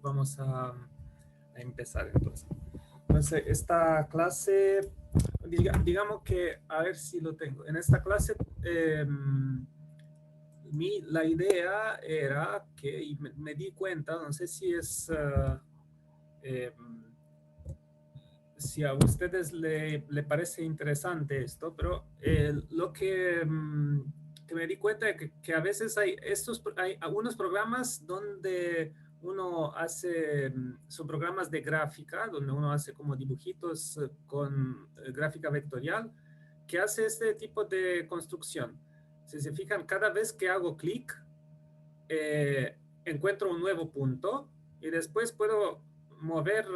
vamos a empezar entonces. Entonces, esta clase, digamos que, a ver si lo tengo. En esta clase, la idea era que, y me di cuenta, no sé si es, si a ustedes le parece interesante esto, pero lo que me di cuenta es que a veces hay algunos programas donde uno hace, son programas de gráfica, donde uno hace como dibujitos con gráfica vectorial, que hace este tipo de construcción. Si se fijan, cada vez que hago clic, encuentro un nuevo punto y después puedo mover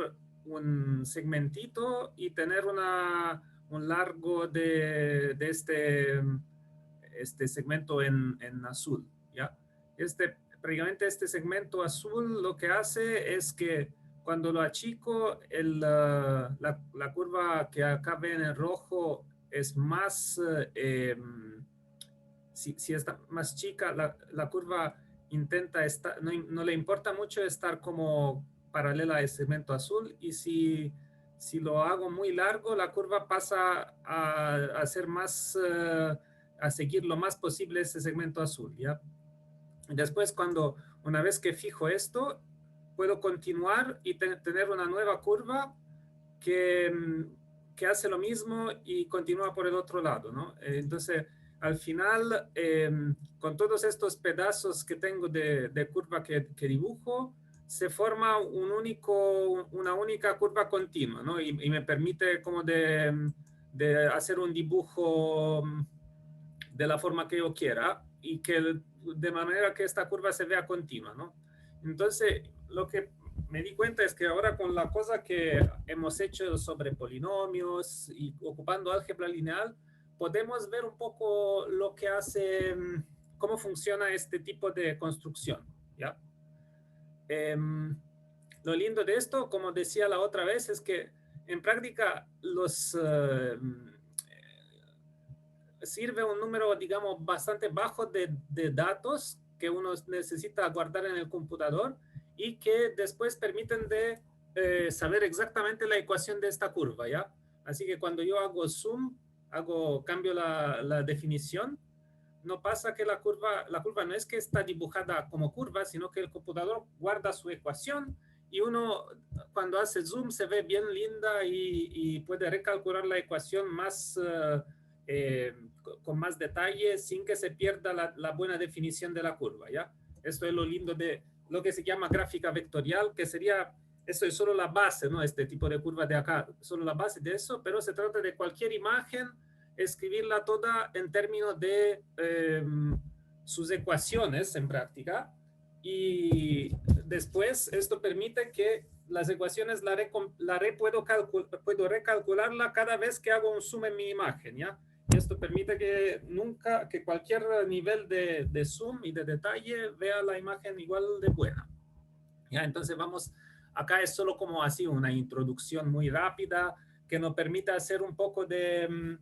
un segmentito y tener un largo de este segmento en azul, ¿ya? Prácticamente este segmento azul lo que hace es que cuando lo achico, la curva que acá ven en rojo es más, si está más chica, la curva intenta estar, no le importa mucho estar como paralela al segmento azul, y si lo hago muy largo, la curva pasa a ser más, a seguir lo más posible ese segmento azul, ¿ya? Después, una vez que fijo esto, puedo continuar y tener una nueva curva que hace lo mismo y continúa por el otro lado, ¿no? Entonces, al final, con todos estos pedazos que tengo de curva que dibujo, se forma una única curva continua, ¿no? Y me permite como de hacer un dibujo de la forma que yo quiera y de manera que esta curva se vea continua, ¿no? Entonces, lo que me di cuenta es que ahora con la cosa que hemos hecho sobre polinomios y ocupando álgebra lineal, podemos ver un poco lo que hace, cómo funciona este tipo de construcción, ¿ya? Lo lindo de esto, como decía la otra vez, es que en práctica sirve un número, digamos, bastante bajo de datos que uno necesita guardar en el computador y que después permiten de saber exactamente la ecuación de esta curva, ¿ya? Así que cuando yo hago zoom, cambio la definición, no pasa que la curva no es que está dibujada como curva, sino que el computador guarda su ecuación y uno cuando hace zoom se ve bien linda y puede recalcular la ecuación más, con más detalle sin que se pierda la buena definición de la curva, ¿ya? Esto es lo lindo de lo que se llama gráfica vectorial, que sería, eso es solo la base, ¿no? Este tipo de curva de acá, solo la base de eso, pero se trata de cualquier imagen, escribirla toda en términos de sus ecuaciones en práctica, y después esto permite que las ecuaciones puedo recalcularla cada vez que hago un zoom en mi imagen, ¿ya? Y esto permite que cualquier nivel de zoom y de detalle vea la imagen igual de buena, ¿ya? Entonces acá es solo como así una introducción muy rápida que nos permite hacer un poco de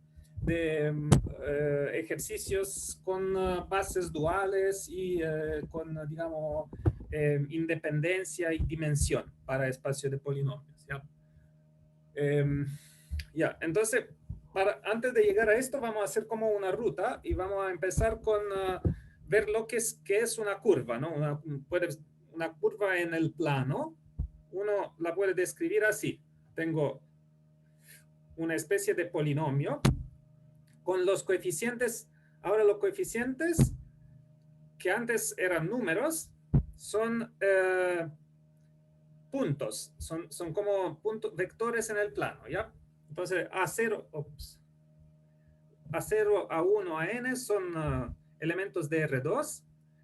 ejercicios con bases duales y con, digamos, independencia y dimensión para espacio de polinomios, ¿ya? Ya, entonces, antes de llegar a esto, vamos a hacer como una ruta y vamos a empezar con ver qué es una curva, ¿no? Una curva en el plano, uno la puede describir así. Tengo una especie de polinomio con los coeficientes. Ahora los coeficientes que antes eran números son puntos, son como vectores en el plano, ¿ya? Entonces A0, A0, A1, a n son elementos de R2,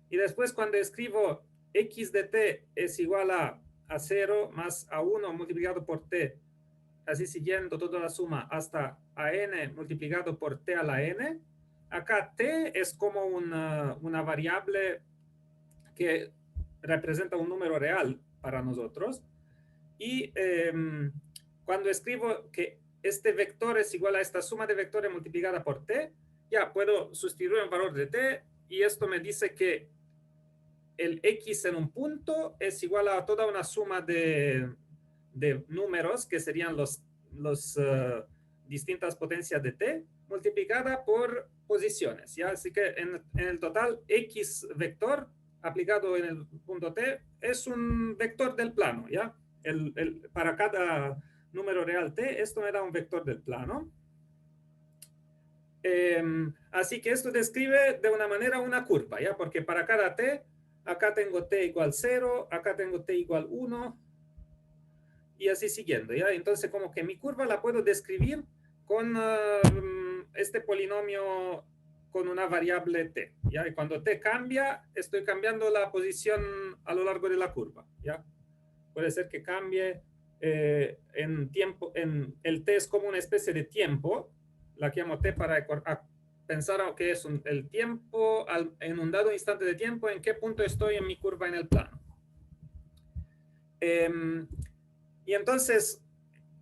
y después cuando escribo x de t es igual a 0 más A1 multiplicado por t, así siguiendo toda la suma hasta a n multiplicado por t a la n. Acá t es como una variable que representa un número real para nosotros, y cuando escribo que este vector es igual a esta suma de vectores multiplicada por t, ya puedo sustituir el valor de t, y esto me dice que el x en un punto es igual a toda una suma de números que serían los distintas potencias de t multiplicada por posiciones, ¿ya? Así que en el total x vector aplicado en el punto t es un vector del plano, ¿ya? Para cada número real t, esto me da un vector del plano. Así que esto describe de una manera una curva, ¿ya? Porque para cada t, acá tengo t igual 0, acá tengo t igual 1, y así siguiendo, ¿ya? Entonces, como que mi curva la puedo describir con este polinomio con una variable t, ¿ya? Y cuando t cambia, estoy cambiando la posición a lo largo de la curva, ¿ya? Puede ser que cambie en tiempo, el t es como una especie de tiempo, la llamo t para pensar que es el tiempo en un dado instante de tiempo, en qué punto estoy en mi curva en el plano. Y entonces,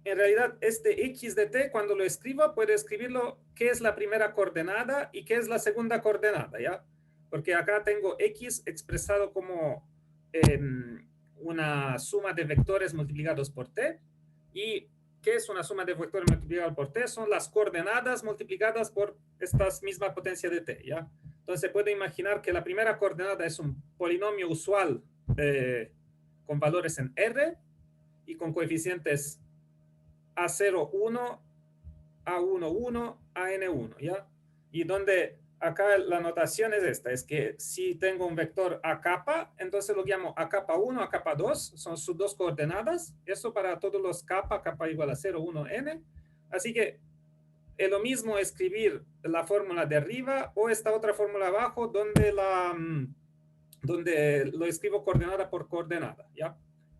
en realidad, este x de t, cuando lo escribo, puedo escribirlo qué es la primera coordenada y qué es la segunda coordenada, ¿ya? Porque acá tengo x expresado como una suma de vectores multiplicados por t. ¿Y qué es una suma de vectores multiplicados por t? Son las coordenadas multiplicadas por esta misma potencia de t, ¿ya? Entonces, puedo imaginar que la primera coordenada es un polinomio usual con valores en R y con coeficientes A0, 1, A1, 1, AN1, ¿ya? Y donde acá la notación es esta, es que si tengo un vector A capa, entonces lo llamo A capa 1, A capa 2, son sus dos coordenadas, eso para todos los capa, capa igual a 0, 1, N. Así que es lo mismo escribir la fórmula de arriba o esta otra fórmula abajo donde lo escribo coordenada por coordenada, ¿ya?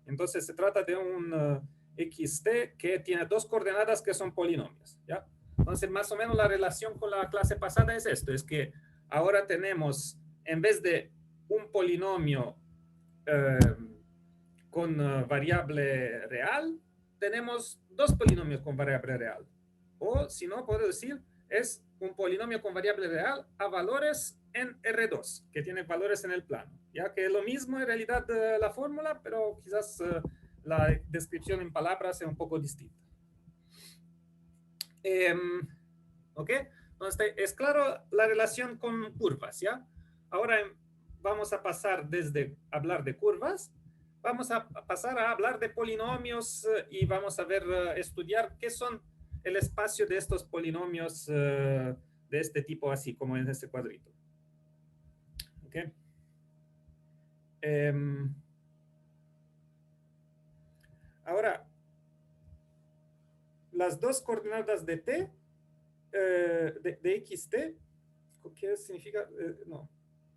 Entonces se trata de un xt que tiene dos coordenadas que son polinomios, ¿ya? Entonces más o menos la relación con la clase pasada es esto, es que ahora tenemos, en vez de un polinomio con variable real, tenemos dos polinomios con variable real. O si no, puedo decir, es un polinomio con variable real a valores en R2, que tiene valores en el plano. Ya que es lo mismo en realidad la fórmula, pero quizás la descripción en palabras es un poco distinta. ¿Ok? Entonces, es claro la relación con curvas, ¿ya? Ahora vamos a pasar desde hablar de curvas, vamos a pasar a hablar de polinomios y vamos a ver, estudiar qué son el espacio de estos polinomios de este tipo, así como en este cuadrito. ¿Ok? Ahora, las dos coordenadas de t, de xt, ¿qué significa? No,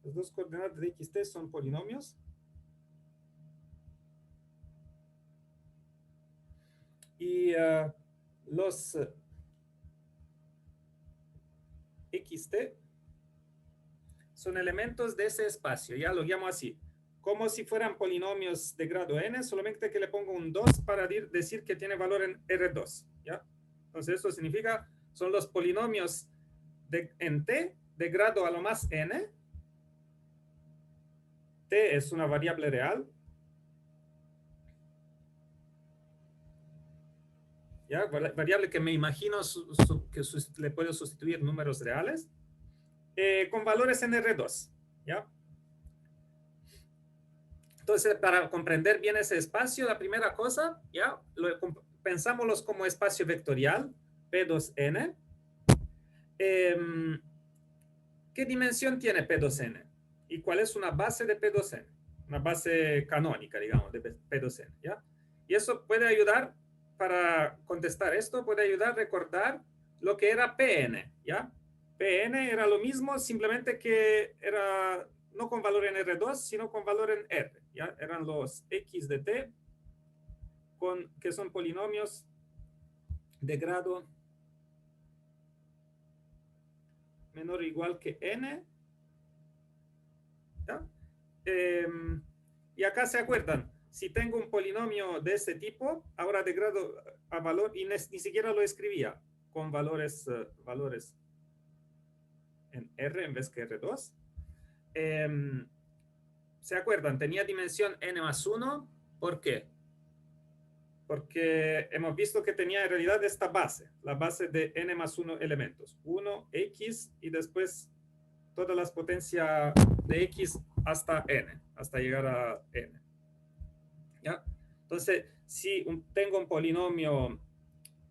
las dos coordenadas de xt son polinomios. Y los xt son elementos de ese espacio, ya lo llamo así, como si fueran polinomios de grado n, solamente que le pongo un 2 para decir que tiene valor en R2, ¿ya? Entonces eso significa, son los polinomios en t de grado a lo más n, t es una variable real, ¿ya? Variable que me imagino que le puedo sustituir números reales, con valores en R2, ¿ya? Entonces, para comprender bien ese espacio, la primera cosa, ya, pensámoslos como espacio vectorial, P2N. ¿Qué dimensión tiene P2N? ¿Y cuál es una base de P2N? Una base canónica, digamos, de P2N, ¿ya? Y eso puede ayudar, para contestar esto, puede ayudar a recordar lo que era PN, ¿ya? PN era lo mismo, simplemente que era no con valor en R2, sino con valor en R, ¿ya? Eran los X de T, que son polinomios de grado menor o igual que N, ¿ya? Y acá se acuerdan, si tengo un polinomio de este tipo, ahora de grado a valor, y ni siquiera lo escribía con valores en R en vez que R2, ¿Se acuerdan? Tenía dimensión n más 1. ¿Por qué? Porque hemos visto que tenía en realidad esta base, la base de n más 1 elementos. 1, x, y después todas las potencias de x hasta n, hasta llegar a n. ¿Ya? Entonces, si tengo un polinomio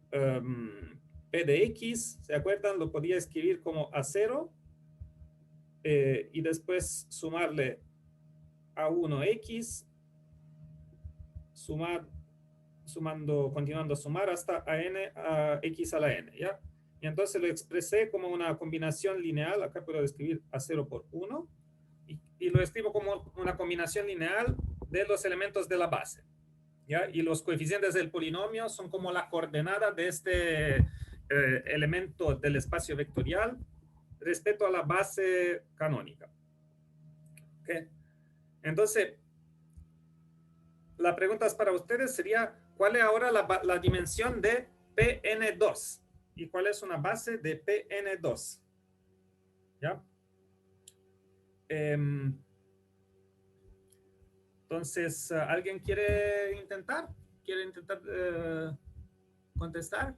p de x, ¿se acuerdan? Lo podía escribir como a0 y después sumarle a 1x, continuando a sumar hasta a n a x a la n, ¿ya? Y entonces lo expresé como una combinación lineal. Acá puedo escribir a0 por 1 y lo escribo como una combinación lineal de los elementos de la base, ¿ya? Y los coeficientes del polinomio son como la coordenada de este elemento del espacio vectorial respecto a la base canónica. ¿Okay? Entonces, la pregunta para ustedes sería, ¿cuál es ahora la dimensión de Pn2? ¿Y cuál es una base de Pn2? ¿Ya? Entonces, ¿alguien quiere intentar? ¿Quiere intentar contestar?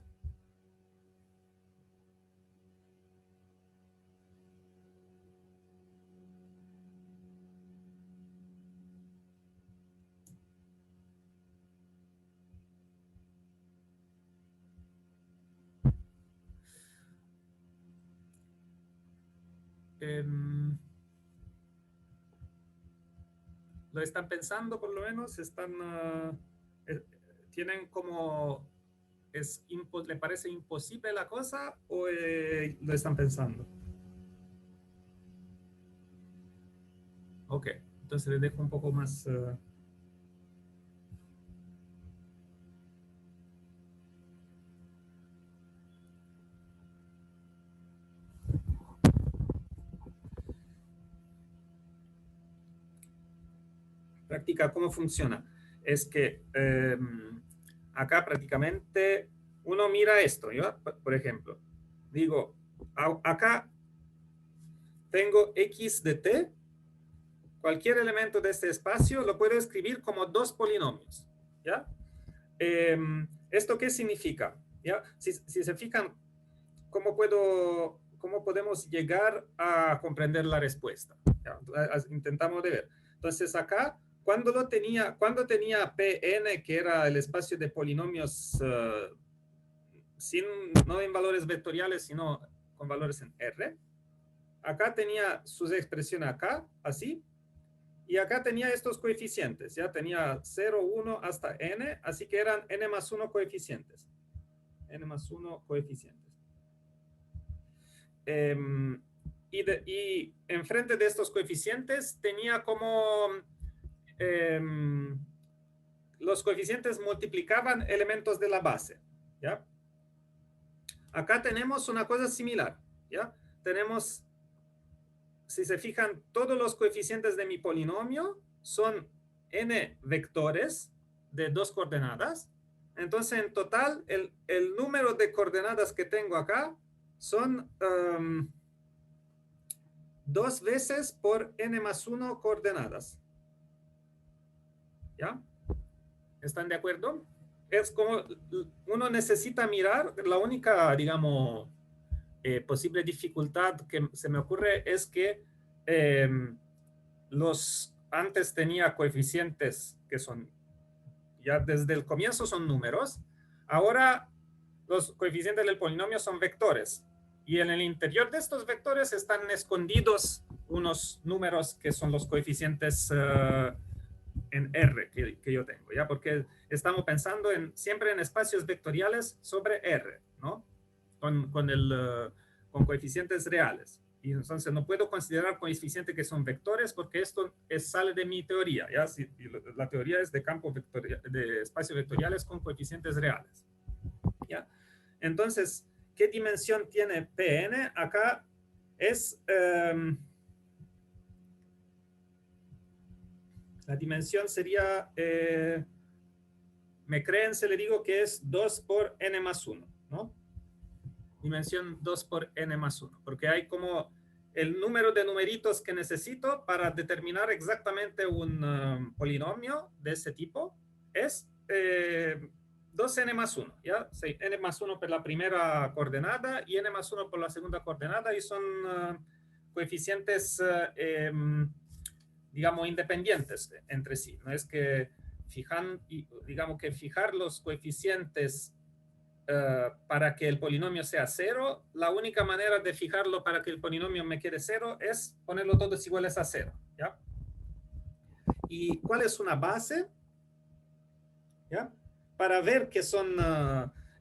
¿Lo están pensando por lo menos? ¿Tienen como, le parece imposible la cosa o lo están pensando? Ok, entonces les dejo un poco más... práctica, ¿cómo funciona? Es que acá prácticamente uno mira esto, ¿yo? Por ejemplo, digo, acá tengo x de t, cualquier elemento de este espacio lo puedo escribir como dos polinomios, ¿ya? ¿Esto qué significa? ¿Ya? Si se fijan, ¿cómo podemos llegar a comprender la respuesta? ¿Ya? Intentamos de ver. Entonces acá, cuando tenía Pn, que era el espacio de polinomios no en valores vectoriales, sino con valores en R, acá tenía sus expresiones acá, así, y acá tenía estos coeficientes, ya tenía 0, 1 hasta n, así que eran n más 1 coeficientes. N más 1 coeficientes. Y enfrente de estos coeficientes tenía como los coeficientes multiplicaban elementos de la base, ¿ya? Acá tenemos una cosa similar, ¿ya? Tenemos, si se fijan, todos los coeficientes de mi polinomio son n vectores de 2 coordenadas. Entonces, en total, el número de coordenadas que tengo acá son 2 veces por n más 1 coordenadas. ¿Ya? ¿Están de acuerdo? Es como uno necesita mirar, la única, digamos, posible dificultad que se me ocurre es que antes tenía coeficientes que son, ya desde el comienzo son números, ahora los coeficientes del polinomio son vectores, y en el interior de estos vectores están escondidos unos números que son los coeficientes en R que yo tengo, ¿ya? Porque estamos pensando siempre en espacios vectoriales sobre R, ¿no? Con coeficientes reales. Y entonces no puedo considerar coeficientes que son vectores porque esto sale de mi teoría, ¿ya? La teoría es de campo de espacios vectoriales con coeficientes reales, ¿ya? Entonces, ¿qué dimensión tiene Pn? Acá es... la dimensión sería, me creen, se le digo que es 2 por n más 1, ¿no? Dimensión 2 por n más 1, porque hay como el número de numeritos que necesito para determinar exactamente un polinomio de ese tipo es 2n más 1, ¿ya? Sí, n más 1 por la primera coordenada y n más 1 por la segunda coordenada, y son coeficientes, digamos, independientes entre sí. No es que digamos que fijar los coeficientes para que el polinomio sea cero, la única manera de fijarlo para que el polinomio me quede cero es ponerlo todos iguales a cero, ¿ya? ¿Y cuál es una base? ¿Ya? Para ver que son,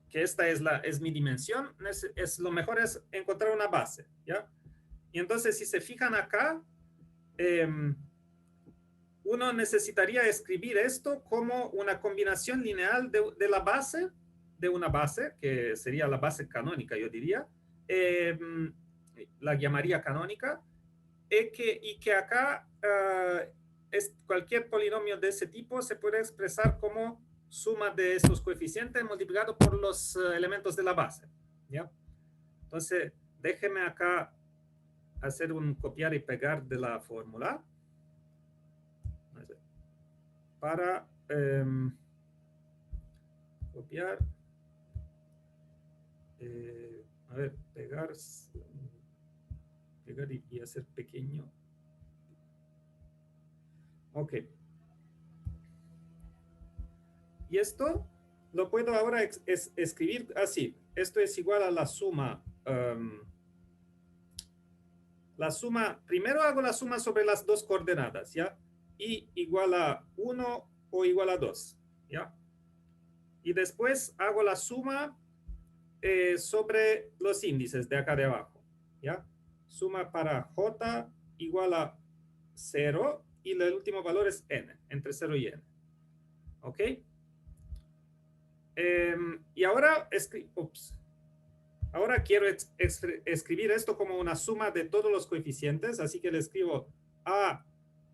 que esta es mi dimensión, lo mejor es encontrar una base, ¿ya? Y entonces, si se fijan acá, uno necesitaría escribir esto como una combinación lineal de la base, de una base, que sería la base canónica, yo diría, la llamaría canónica, y que acá cualquier polinomio de ese tipo se puede expresar como suma de estos coeficientes multiplicado por los elementos de la base, ¿ya? Entonces, déjeme acá hacer un copiar y pegar de la fórmula para copiar, a ver, pegar y hacer pequeño. Ok. Y esto lo puedo ahora escribir así. Esto es igual a la suma. Primero hago la suma sobre las dos coordenadas, ¿ya? Y igual a 1 o igual a 2, ¿ya? Y después hago la suma sobre los índices de acá de abajo, ¿ya? Suma para j igual a 0 y el último valor es n, entre 0 y n. ¿Ok? Y ahora, ahora quiero escribir esto como una suma de todos los coeficientes, así que le escribo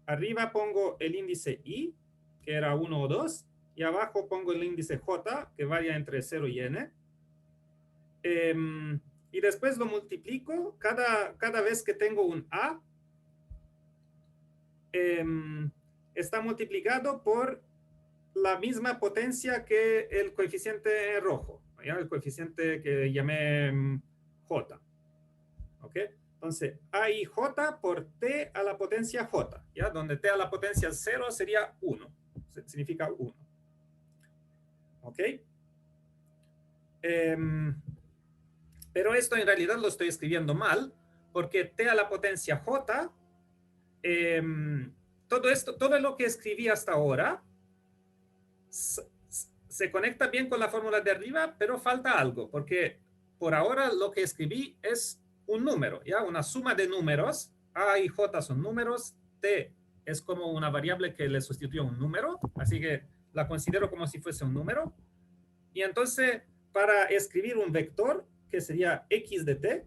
arriba pongo el índice i, que era 1 o 2, y abajo pongo el índice j, que varía entre 0 y n. Y después lo multiplico cada vez que tengo un a, está multiplicado por la misma potencia que el coeficiente rojo, ¿ya? El coeficiente que llamé j. ¿Ok? Entonces, a y j por t a la potencia j, ¿ya? Donde t a la potencia 0 sería 1, significa 1. ¿Ok? Pero esto en realidad lo estoy escribiendo mal, porque t a la potencia j, todo lo que escribí hasta ahora se conecta bien con la fórmula de arriba, pero falta algo, porque por ahora lo que escribí es un número, ¿ya? Una suma de números. A y j son números, t es como una variable que le sustituye a un número, así que la considero como si fuese un número. Y entonces, para escribir un vector, que sería x de t,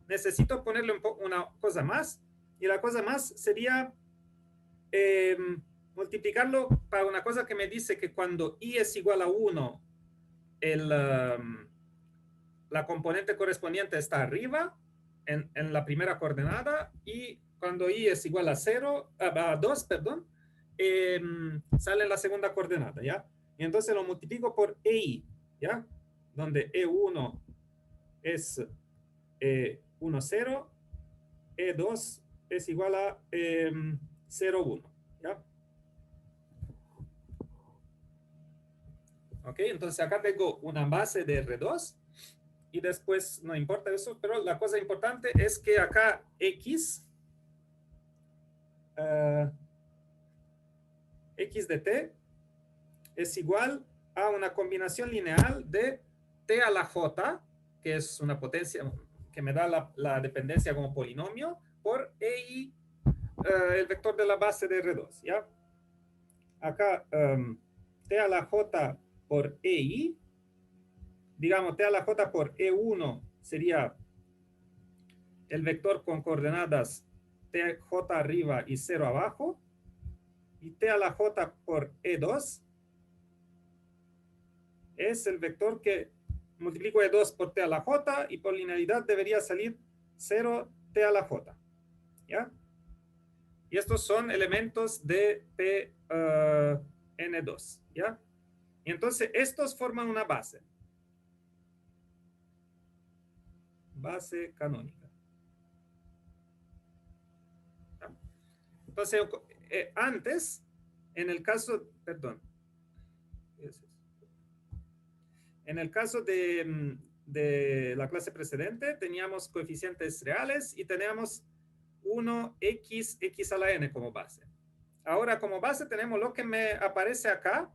necesito ponerle una cosa más, y la cosa más sería multiplicarlo para una cosa que me dice que cuando i es igual a 1, la componente correspondiente está arriba en la primera coordenada, y cuando i es igual a 0, a 2, perdón, sale en la segunda coordenada, ¿ya? Y entonces lo multiplico por ei, ¿ya? Donde e1 es 1, 0, e2 es igual a 0, 1, ¿ya? ¿Ok? Entonces acá tengo una base de R2 y después no importa eso, pero la cosa importante es que acá X, X de T es igual a una combinación lineal de T a la J, que es una potencia que me da la dependencia como polinomio, por EI, el vector de la base de R2, ¿ya? Acá T a la J por EI, digamos, T a la J por E1 sería el vector con coordenadas TJ arriba y 0 abajo, y T a la J por E2 es el vector que multiplico E2 por T a la J, y por linealidad debería salir 0 t a la j, ¿ya? Y estos son elementos de Pn2, ¿ya? Y entonces estos forman una base. Base canónica. ¿Ya? Entonces, antes, en el caso, perdón, en el caso de la clase precedente, teníamos coeficientes reales y teníamos 1x, x a la n como base. Ahora, como base, tenemos lo que me aparece acá,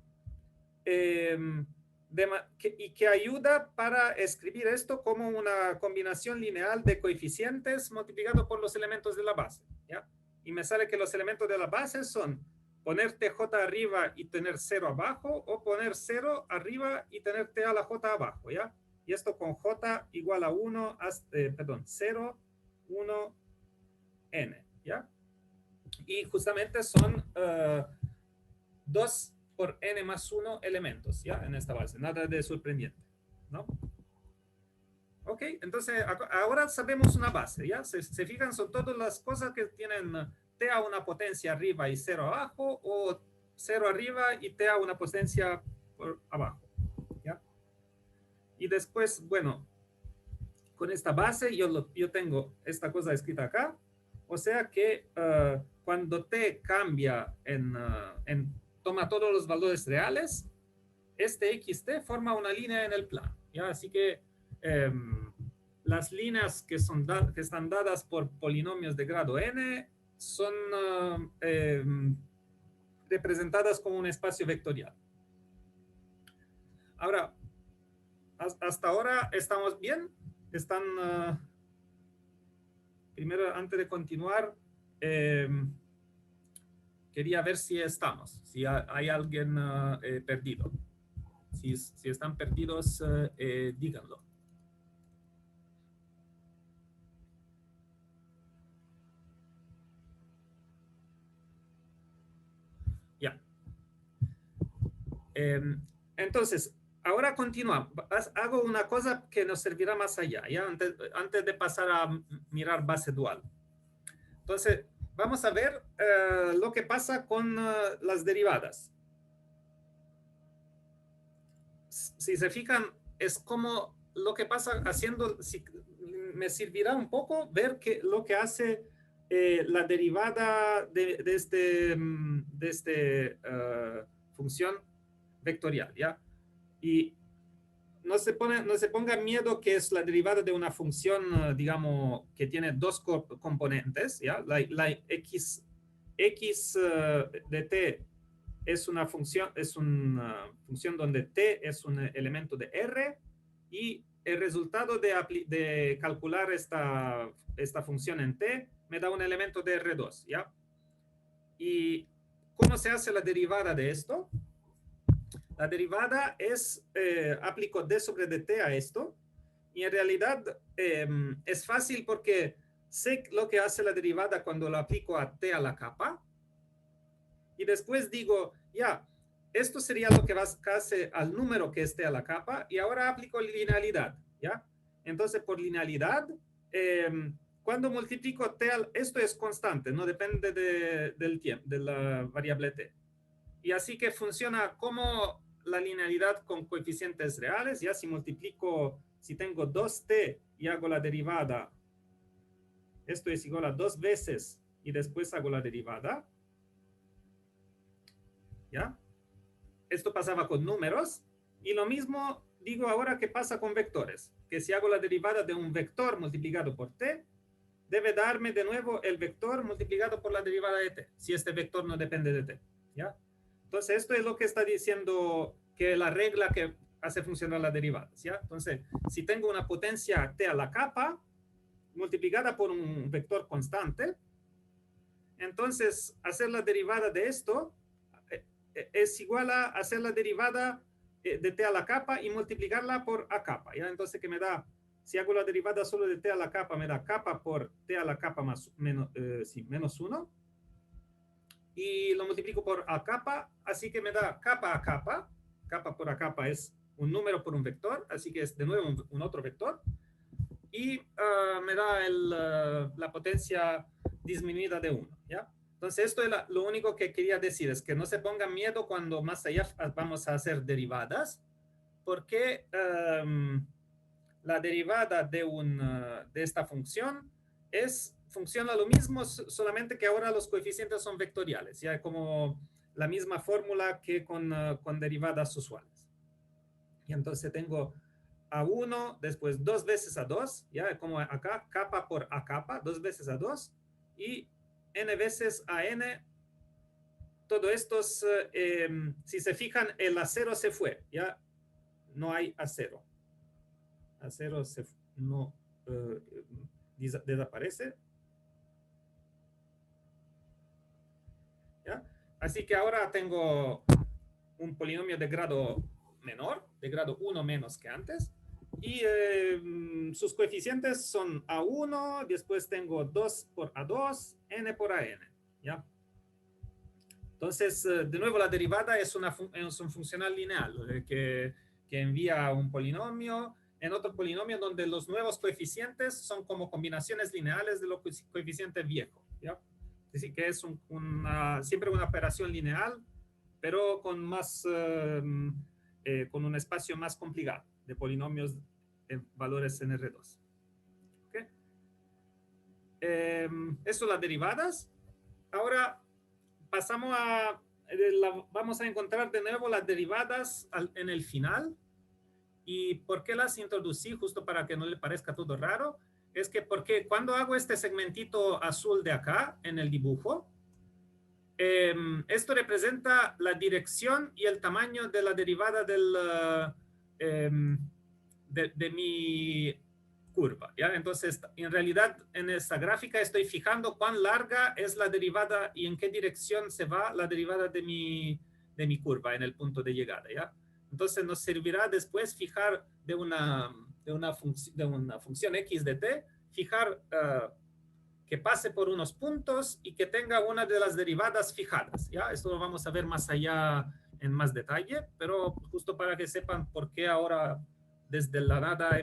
y que ayuda para escribir esto como una combinación lineal de coeficientes multiplicado por los elementos de la base, ¿ya? Y me sale que los elementos de la base son poner tj arriba y tener 0 abajo, o poner 0 arriba y tener t a la j abajo, ¿ya? Y esto con j igual a 1, perdón, 0, 1, n, ¿ya? Y justamente son 2 por n más 1 elementos, ¿ya? En esta base, nada de sorprendente, ¿no? Ok, entonces ahora sabemos una base, ¿ya? Se fijan, son todas las cosas que tienen t a una potencia arriba y 0 abajo, o 0 arriba y t a una potencia por abajo, ¿ya? Y después, bueno, con esta base yo tengo esta cosa escrita acá, o sea que cuando t cambia toma todos los valores reales, este xt forma una línea en el plano, ¿ya? Así que las líneas que están dadas por polinomios de grado n son representadas como un espacio vectorial. Ahora, hasta ahora estamos bien. Están, primero, antes de continuar, quería ver si estamos, si hay alguien perdido. Si están perdidos, díganlo. Ya. Entonces, ahora continúa. Hago una cosa que nos servirá más allá, ¿ya? Antes de pasar a mirar base dual. Entonces, vamos a ver lo que pasa con las derivadas. Si se fijan, es como lo que pasa haciendo, me servirá un poco ver lo que hace la derivada de este función vectorial, ¿ya? Y no se ponga miedo que es la derivada de una función, digamos, que tiene dos componentes, ¿ya? La x de t es una función donde t es un elemento de R, y el resultado de calcular esta función en t me da un elemento de R2, ¿ya? ¿Y cómo se hace la derivada de esto? La derivada es, aplico d sobre dt a esto, y en realidad es fácil porque sé lo que hace la derivada cuando lo aplico a t a la capa, y después digo, ya, esto sería lo que hace al número que esté a la capa, y ahora aplico linealidad, ¿ya? Entonces, por linealidad, cuando multiplico t, esto es constante, no depende del tiempo, de la variable t. Y así que funciona como la linealidad con coeficientes reales, ya si multiplico, si tengo 2t y hago la derivada, esto es igual a 2 veces, y después hago la derivada, ¿ya? Esto pasaba con números, y lo mismo digo ahora que pasa con vectores, que si hago la derivada de un vector multiplicado por t, debe darme de nuevo el vector multiplicado por la derivada de t, si este vector no depende de t, ¿ya? Entonces, esto es lo que está diciendo que la regla que hace funcionar las derivadas, ¿ya? Entonces, si tengo una potencia t a la capa multiplicada por un vector constante, entonces hacer la derivada de esto es igual a hacer la derivada de t a la capa y multiplicarla por a capa, ¿ya? Entonces, que me da, si hago la derivada solo de t a la capa, me da capa por t a la capa menos 1, y lo multiplico por a capa, así que me da capa a capa. Capa por a capa es un número por un vector, así que es de nuevo un otro vector. y me da la potencia disminuida de 1, ¿ya? Entonces, esto es lo único que quería decir, es que no se pongan miedo cuando más allá vamos a hacer derivadas, porque la derivada de esta función funciona lo mismo, solamente que ahora los coeficientes son vectoriales, ya como la misma fórmula que con derivadas usuales. Y entonces tengo A1, después 2 veces A2, ya como acá, capa por A capa, 2 veces A2, y n veces A-n. Todo esto, si se fijan, el A0 se fue, ya no hay A0. A0 no desaparece. ¿Ya? Así que ahora tengo un polinomio de grado menor, de grado 1 menos que antes, y sus coeficientes son A1, después tengo 2 por A2, n por AN, ¿ya? Entonces, de nuevo, la derivada es un funcional lineal que envía un polinomio en otro polinomio donde los nuevos coeficientes son como combinaciones lineales de los coeficientes viejos, ¿ya? Es decir, que es siempre una operación lineal, pero con con un espacio más complicado de polinomios en valores en R2. ¿Okay? Eso las derivadas. Ahora pasamos vamos a encontrar de nuevo las derivadas en el final. ¿Y por qué las introducí? Justo para que no le parezca todo raro. Es que porque cuando hago este segmentito azul de acá en el dibujo, esto representa la dirección y el tamaño de la derivada de mi curva, ¿ya? Entonces, en realidad, en esta gráfica estoy fijando cuán larga es la derivada y en qué dirección se va la derivada de mi curva en el punto de llegada, ¿ya? Entonces, nos servirá después fijar de una función x de t, fijar que pase por unos puntos y que tenga una de las derivadas fijadas, ¿ya? Esto lo vamos a ver más allá en más detalle, pero justo para que sepan por qué ahora desde la nada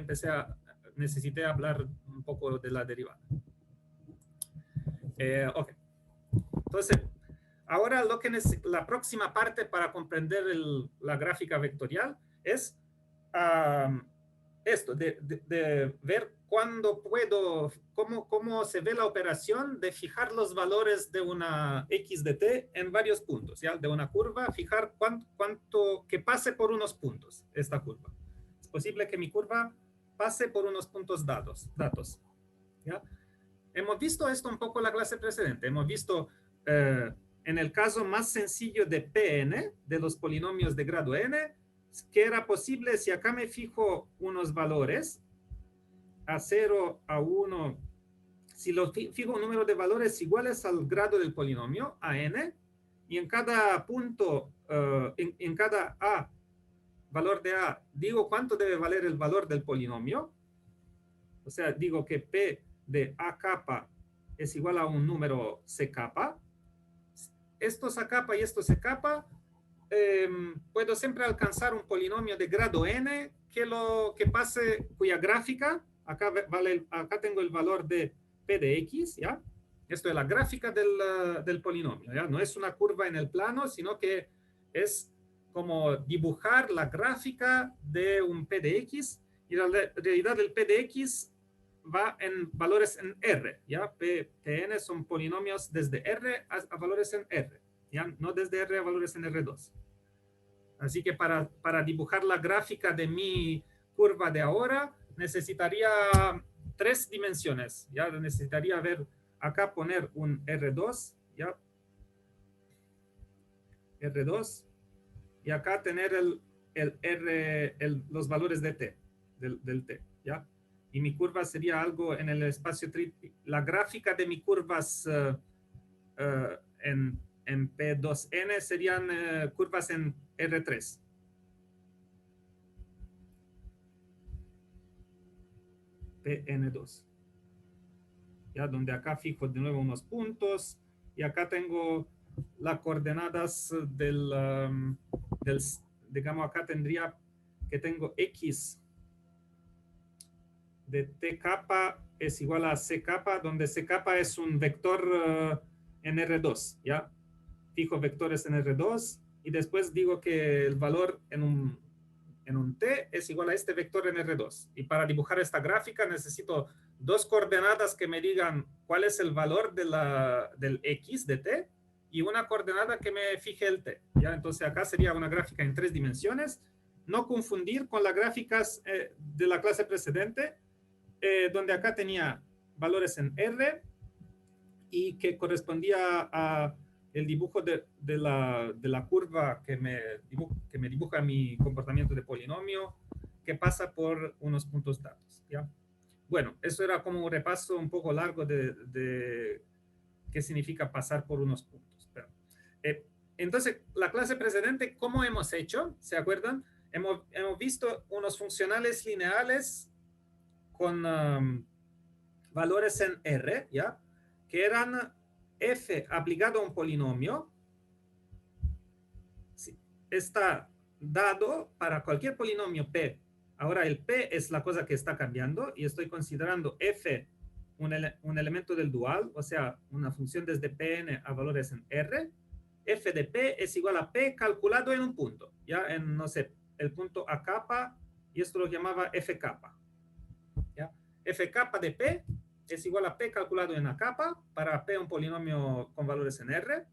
necesité hablar un poco de la derivada. Ok. Entonces, ahora la próxima parte para comprender la gráfica vectorial es esto, de ver cómo se ve la operación de fijar los valores de una x de t en varios puntos, ¿ya? De una curva, fijar que pase por unos puntos esta curva. Es posible que mi curva pase por unos puntos datos, ¿ya? Hemos visto esto un poco en la clase precedente. Hemos visto en el caso más sencillo de Pn, de los polinomios de grado n, que era posible si acá me fijo unos valores, A0, A1, si lo fijo un número de valores iguales al grado del polinomio, AN, y en cada punto, en cada A, valor de A, digo cuánto debe valer el valor del polinomio, o sea, digo que P de A capa es igual a un número C capa, estos A capa y estos C capa, puedo siempre alcanzar un polinomio de grado n que pase, cuya gráfica, acá tengo el valor de P de X, ¿ya? Esto es la gráfica del polinomio, ¿ya? No es una curva en el plano, sino que es como dibujar la gráfica de un P de X, y la realidad del P de X va en valores en R, ¿ya? Pn son polinomios desde R a valores en R, ¿ya? No desde R a valores en R2. Así que para dibujar la gráfica de mi curva de ahora, necesitaría 3 dimensiones, ¿ya? Necesitaría ver acá poner un R2, ¿ya? R2, y acá tener los valores de T, del T, ¿ya? Y mi curva sería algo en el espacio la gráfica de mis curvas en P2N serían curvas en R3. PN2. ¿Ya? Donde acá fijo de nuevo unos puntos y acá tengo las coordenadas digamos, acá tendría que tengo X de T capa es igual a C capa, donde C capa es un vector en R2, ¿ya? Fijo vectores en R2 y después digo que el valor en un T es igual a este vector en R2. Y para dibujar esta gráfica necesito dos coordenadas que me digan cuál es el valor del X de T y una coordenada que me fije el T, ¿ya? Entonces acá sería una gráfica en 3 dimensiones. No confundir con las gráficas de la clase precedente, donde acá tenía valores en R y que correspondía a el dibujo de la curva que me dibuja mi comportamiento de polinomio que pasa por unos puntos datos, ¿ya? Bueno, eso era como un repaso un poco largo de qué significa pasar por unos puntos. Pero, entonces, la clase precedente, ¿cómo hemos hecho? ¿Se acuerdan? Hemos visto unos funcionales lineales con valores en R, ¿ya? Que eran f aplicado a un polinomio. Sí, está dado para cualquier polinomio p. Ahora el p es la cosa que está cambiando y estoy considerando f un elemento del dual, o sea, una función desde Pn a valores en R. F de P es igual a P calculado en un punto, ya en, no sé, el punto A capa, y esto lo llamaba F capa. ¿Ya? F capa de P es igual a P calculado en A capa, para P un polinomio con valores en R.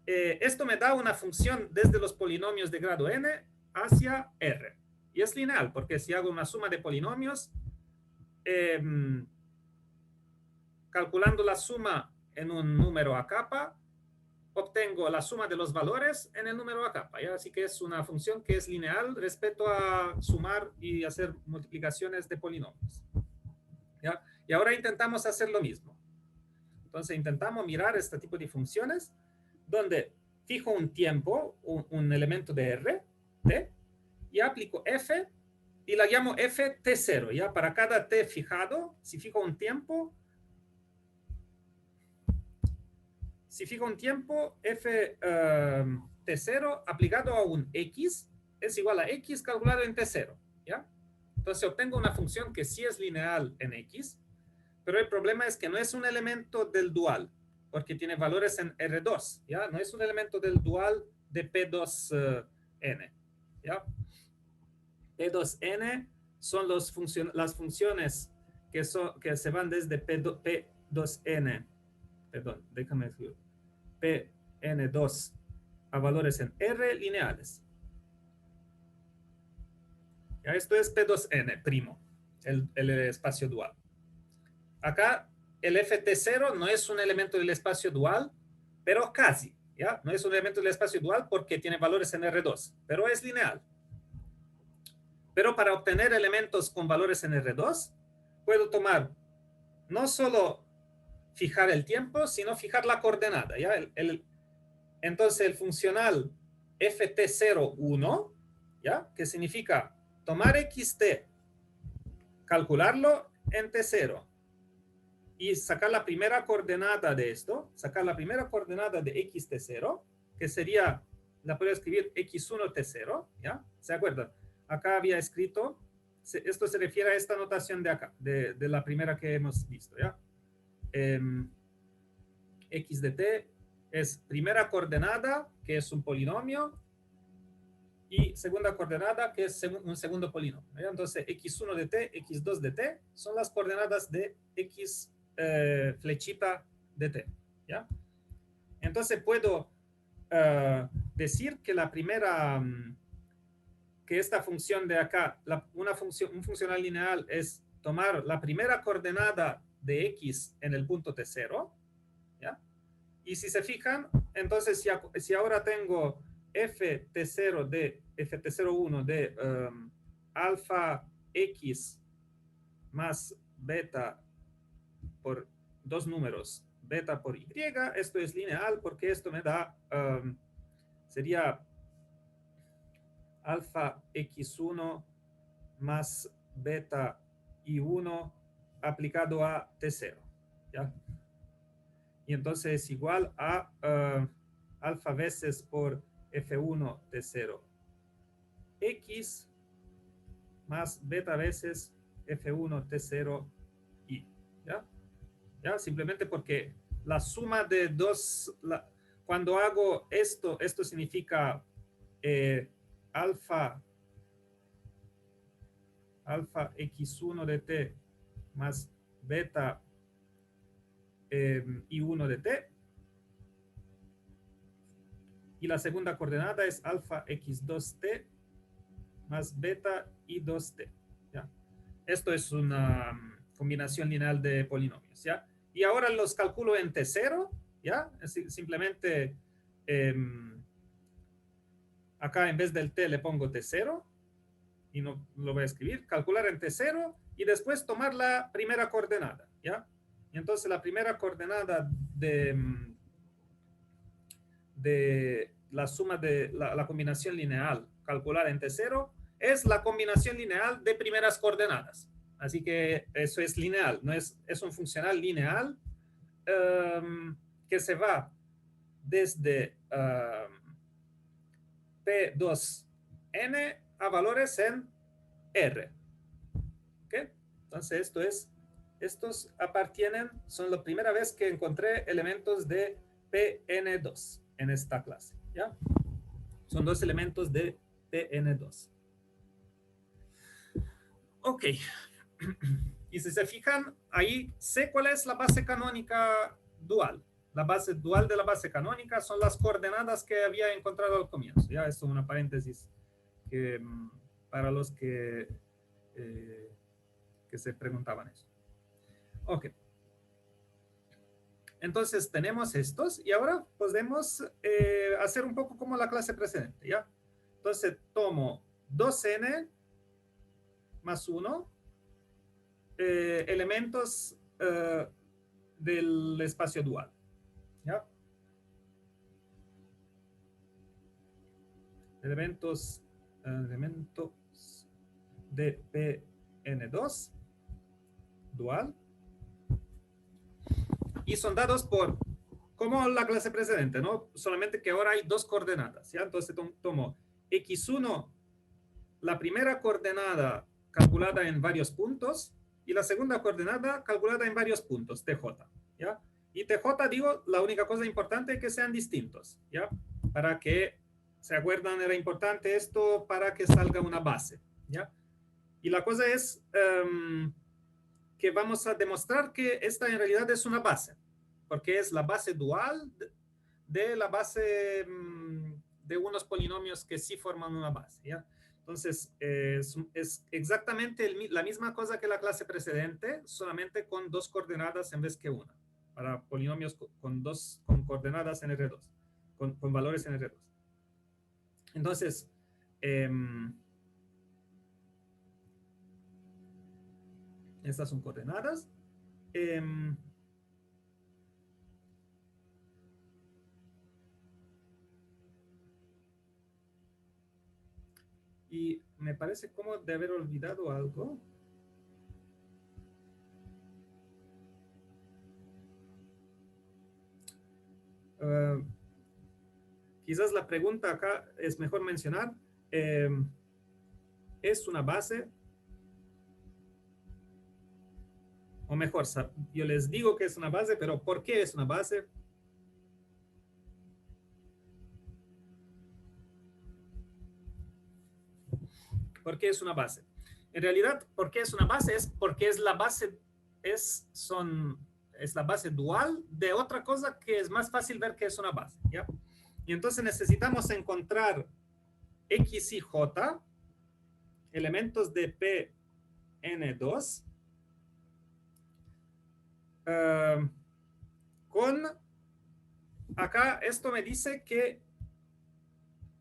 Esto me da una función desde los polinomios de grado n hacia R. Y es lineal, porque si hago una suma de polinomios, calculando la suma en un número a capa, obtengo la suma de los valores en el número a capa, ¿ya? Así que es una función que es lineal respecto a sumar y hacer multiplicaciones de polinomios, ¿ya? Y ahora intentamos hacer lo mismo. Entonces intentamos mirar este tipo de funciones donde fijo un tiempo, un elemento de R, T, y aplico F y la llamo F T0, ¿ya? Para cada T fijado, si fijo un tiempo, f T0 aplicado a un X es igual a X calculado en T0, ¿ya? Entonces obtengo una función que sí es lineal en X, pero el problema es que no es un elemento del dual, porque tiene valores en R2, ¿ya? No es un elemento del dual de P2N, ¿ya? P2N son las funciones que se van desde P2N, perdón, déjame decir, Pn2 a valores en R lineales. ¿Ya? Esto es P2N primo, el espacio dual. Acá el FT0 no es un elemento del espacio dual, pero casi, ¿ya? No es un elemento del espacio dual porque tiene valores en R2, pero es lineal. Pero para obtener elementos con valores en R2, puedo tomar no solo fijar el tiempo, sino fijar la coordenada, ¿ya? Entonces el funcional ft01, ¿ya? Que significa tomar xt, calcularlo en t0 y sacar la primera coordenada de esto, sacar la primera coordenada de xt0, que sería, la puedo escribir x1 t0, ¿ya? ¿Se acuerdan? Acá había escrito, esto se refiere a esta notación de acá, de la primera que hemos visto, ¿ya? X de t es primera coordenada, que es un polinomio, y segunda coordenada, que es un segundo polinomio, ¿ya? Entonces, x1 de t, x2 de t, son las coordenadas de x flechita de t, ¿ya? Entonces, puedo decir que la primera, que esta función de acá, un funcional lineal es tomar la primera coordenada de x en el punto t0, ¿ya? Y si se fijan, entonces si ahora tengo ft0 de ft01 de alfa x más beta por dos números, beta por y, esto es lineal porque esto me da, sería alfa x1 más beta y1 aplicado a t0, ¿ya? Y entonces es igual a alfa veces por f1 t0 x más beta veces F1, T0, I. ¿Ya? ¿Ya? Simplemente porque la suma de dos, cuando hago esto, esto significa alfa x1 de t más beta i1 de t. Y la segunda coordenada es alfa x2t más beta i2t. ¿Ya? Esto es una combinación lineal de polinomios. ¿Ya? Y ahora los calculo en T0. ¿Ya? Simplemente acá en vez del T le pongo T0 y no lo voy a escribir. Calcular en T0 y después tomar la primera coordenada. ¿Ya? Y entonces la primera coordenada de la suma de la combinación lineal calcular en T0 es la combinación lineal de primeras coordenadas. Así que eso es lineal, no es un funcional lineal que se va desde P2n a valores en R. ¿Okay? Entonces estos apartienen, son la primera vez que encontré elementos de Pn2 en esta clase. ¿Ya? Son dos elementos de Pn2. Ok. Y si se fijan, ahí sé cuál es la base canónica dual. La base dual de la base canónica son las coordenadas que había encontrado al comienzo. Ya, esto es una paréntesis que, para los que se preguntaban eso. Ok. Entonces tenemos estos y ahora podemos hacer un poco como la clase precedente, ¿ya? Entonces tomo 2n más 1 elementos del espacio dual, ¿ya? Elementos de Pn2 dual y son dados por, como la clase precedente, ¿no? Solamente que ahora hay dos coordenadas, ¿ya? Entonces tomo x1, la primera coordenada calculada en varios puntos y la segunda coordenada calculada en varios puntos, tj, ¿ya? Y tj, digo, la única cosa importante es que sean distintos, ¿ya? Para que, ¿se acuerdan? Era importante esto para que salga una base, ¿ya? Y la cosa es que vamos a demostrar que esta en realidad es una base, porque es la base dual de la base de unos polinomios que sí forman una base, ¿ya? Entonces, es exactamente la misma cosa que la clase precedente, solamente con dos coordenadas en vez que una, para polinomios con coordenadas en R2, con valores en R2. Entonces, estas son coordenadas. Y me parece como de haber olvidado algo. Quizás la pregunta acá es mejor mencionar. ¿Es una base? O mejor, yo les digo que es una base, pero ¿por qué es una base? ¿Por qué es una base? En realidad, ¿por qué es una base? Es porque es la base, es la base dual de otra cosa que es más fácil ver que es una base, ¿ya? Y entonces necesitamos encontrar X y J, elementos de Pn2, con, acá esto me dice que,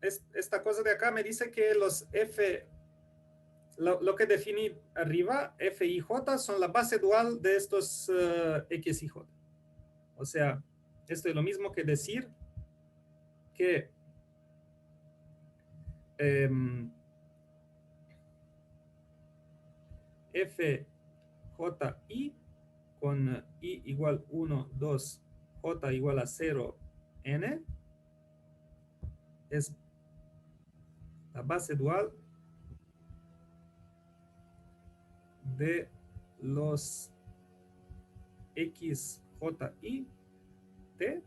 esta cosa de acá me dice que los F, lo que definí arriba, F y J, son la base dual de estos X y J. O sea, esto es lo mismo que decir que FJI con I igual 1, 2, J igual a 0, N es la base dual de los x, j, y t,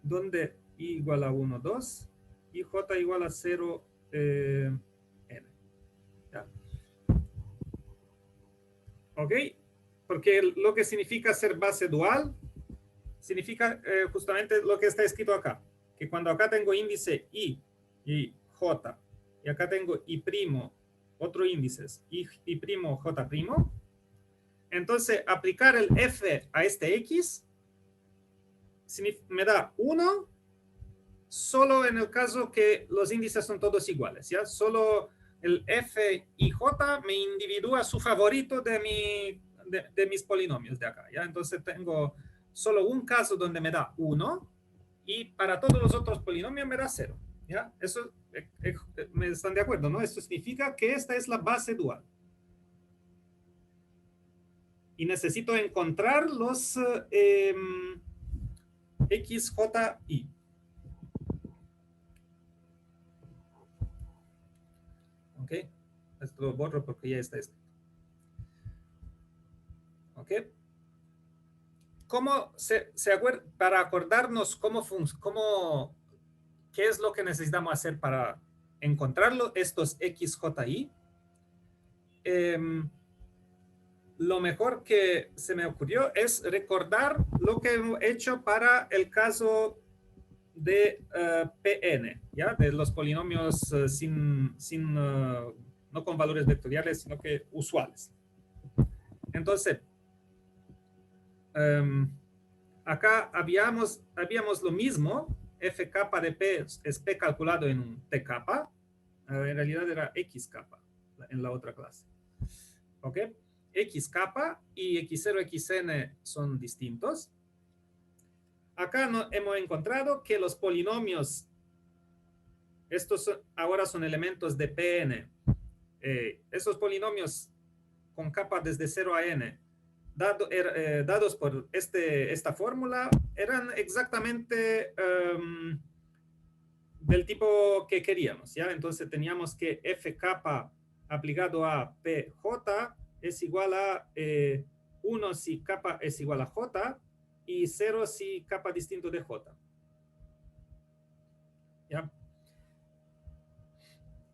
donde i igual a 1, 2 y j igual a 0, n. ¿Ya? ¿Ok? Porque lo que significa ser base dual significa justamente lo que está escrito acá, que cuando acá tengo índice i y j, y acá tengo i', otro índice, i', j', entonces aplicar el f a este x me da 1 solo en el caso que los índices son todos iguales, ¿ya? Solo el f y j me individúa su favorito de mis polinomios de acá, ¿ya? Entonces tengo solo un caso donde me da 1 y para todos los otros polinomios me da 0, ¿ya? Eso, ¿me están de acuerdo, no? Esto significa que esta es la base dual. Y necesito encontrar los x, j, y. ¿Ok? Esto lo borro porque ya está escrito. ¿Ok? ¿Cómo se acuerda? Para acordarnos qué es lo que necesitamos hacer para encontrarlo, estos x, j, y, lo mejor que se me ocurrió es recordar lo que hemos hecho para el caso de Pn, ¿ya? De los polinomios no con valores vectoriales, sino que usuales. Entonces, acá habíamos lo mismo, f capa de p es p calculado en un t capa, en realidad era x capa en la otra clase. ¿Ok? X capa y x0, xn son distintos. Acá hemos encontrado que los polinomios, estos ahora son elementos de Pn. Esos polinomios con capa desde 0 a n, dados por esta fórmula, eran exactamente del tipo que queríamos, ¿ya? Entonces teníamos que f capa aplicado a pj es igual a 1 si capa es igual a j y 0 si capa distinto de j. ¿Ya?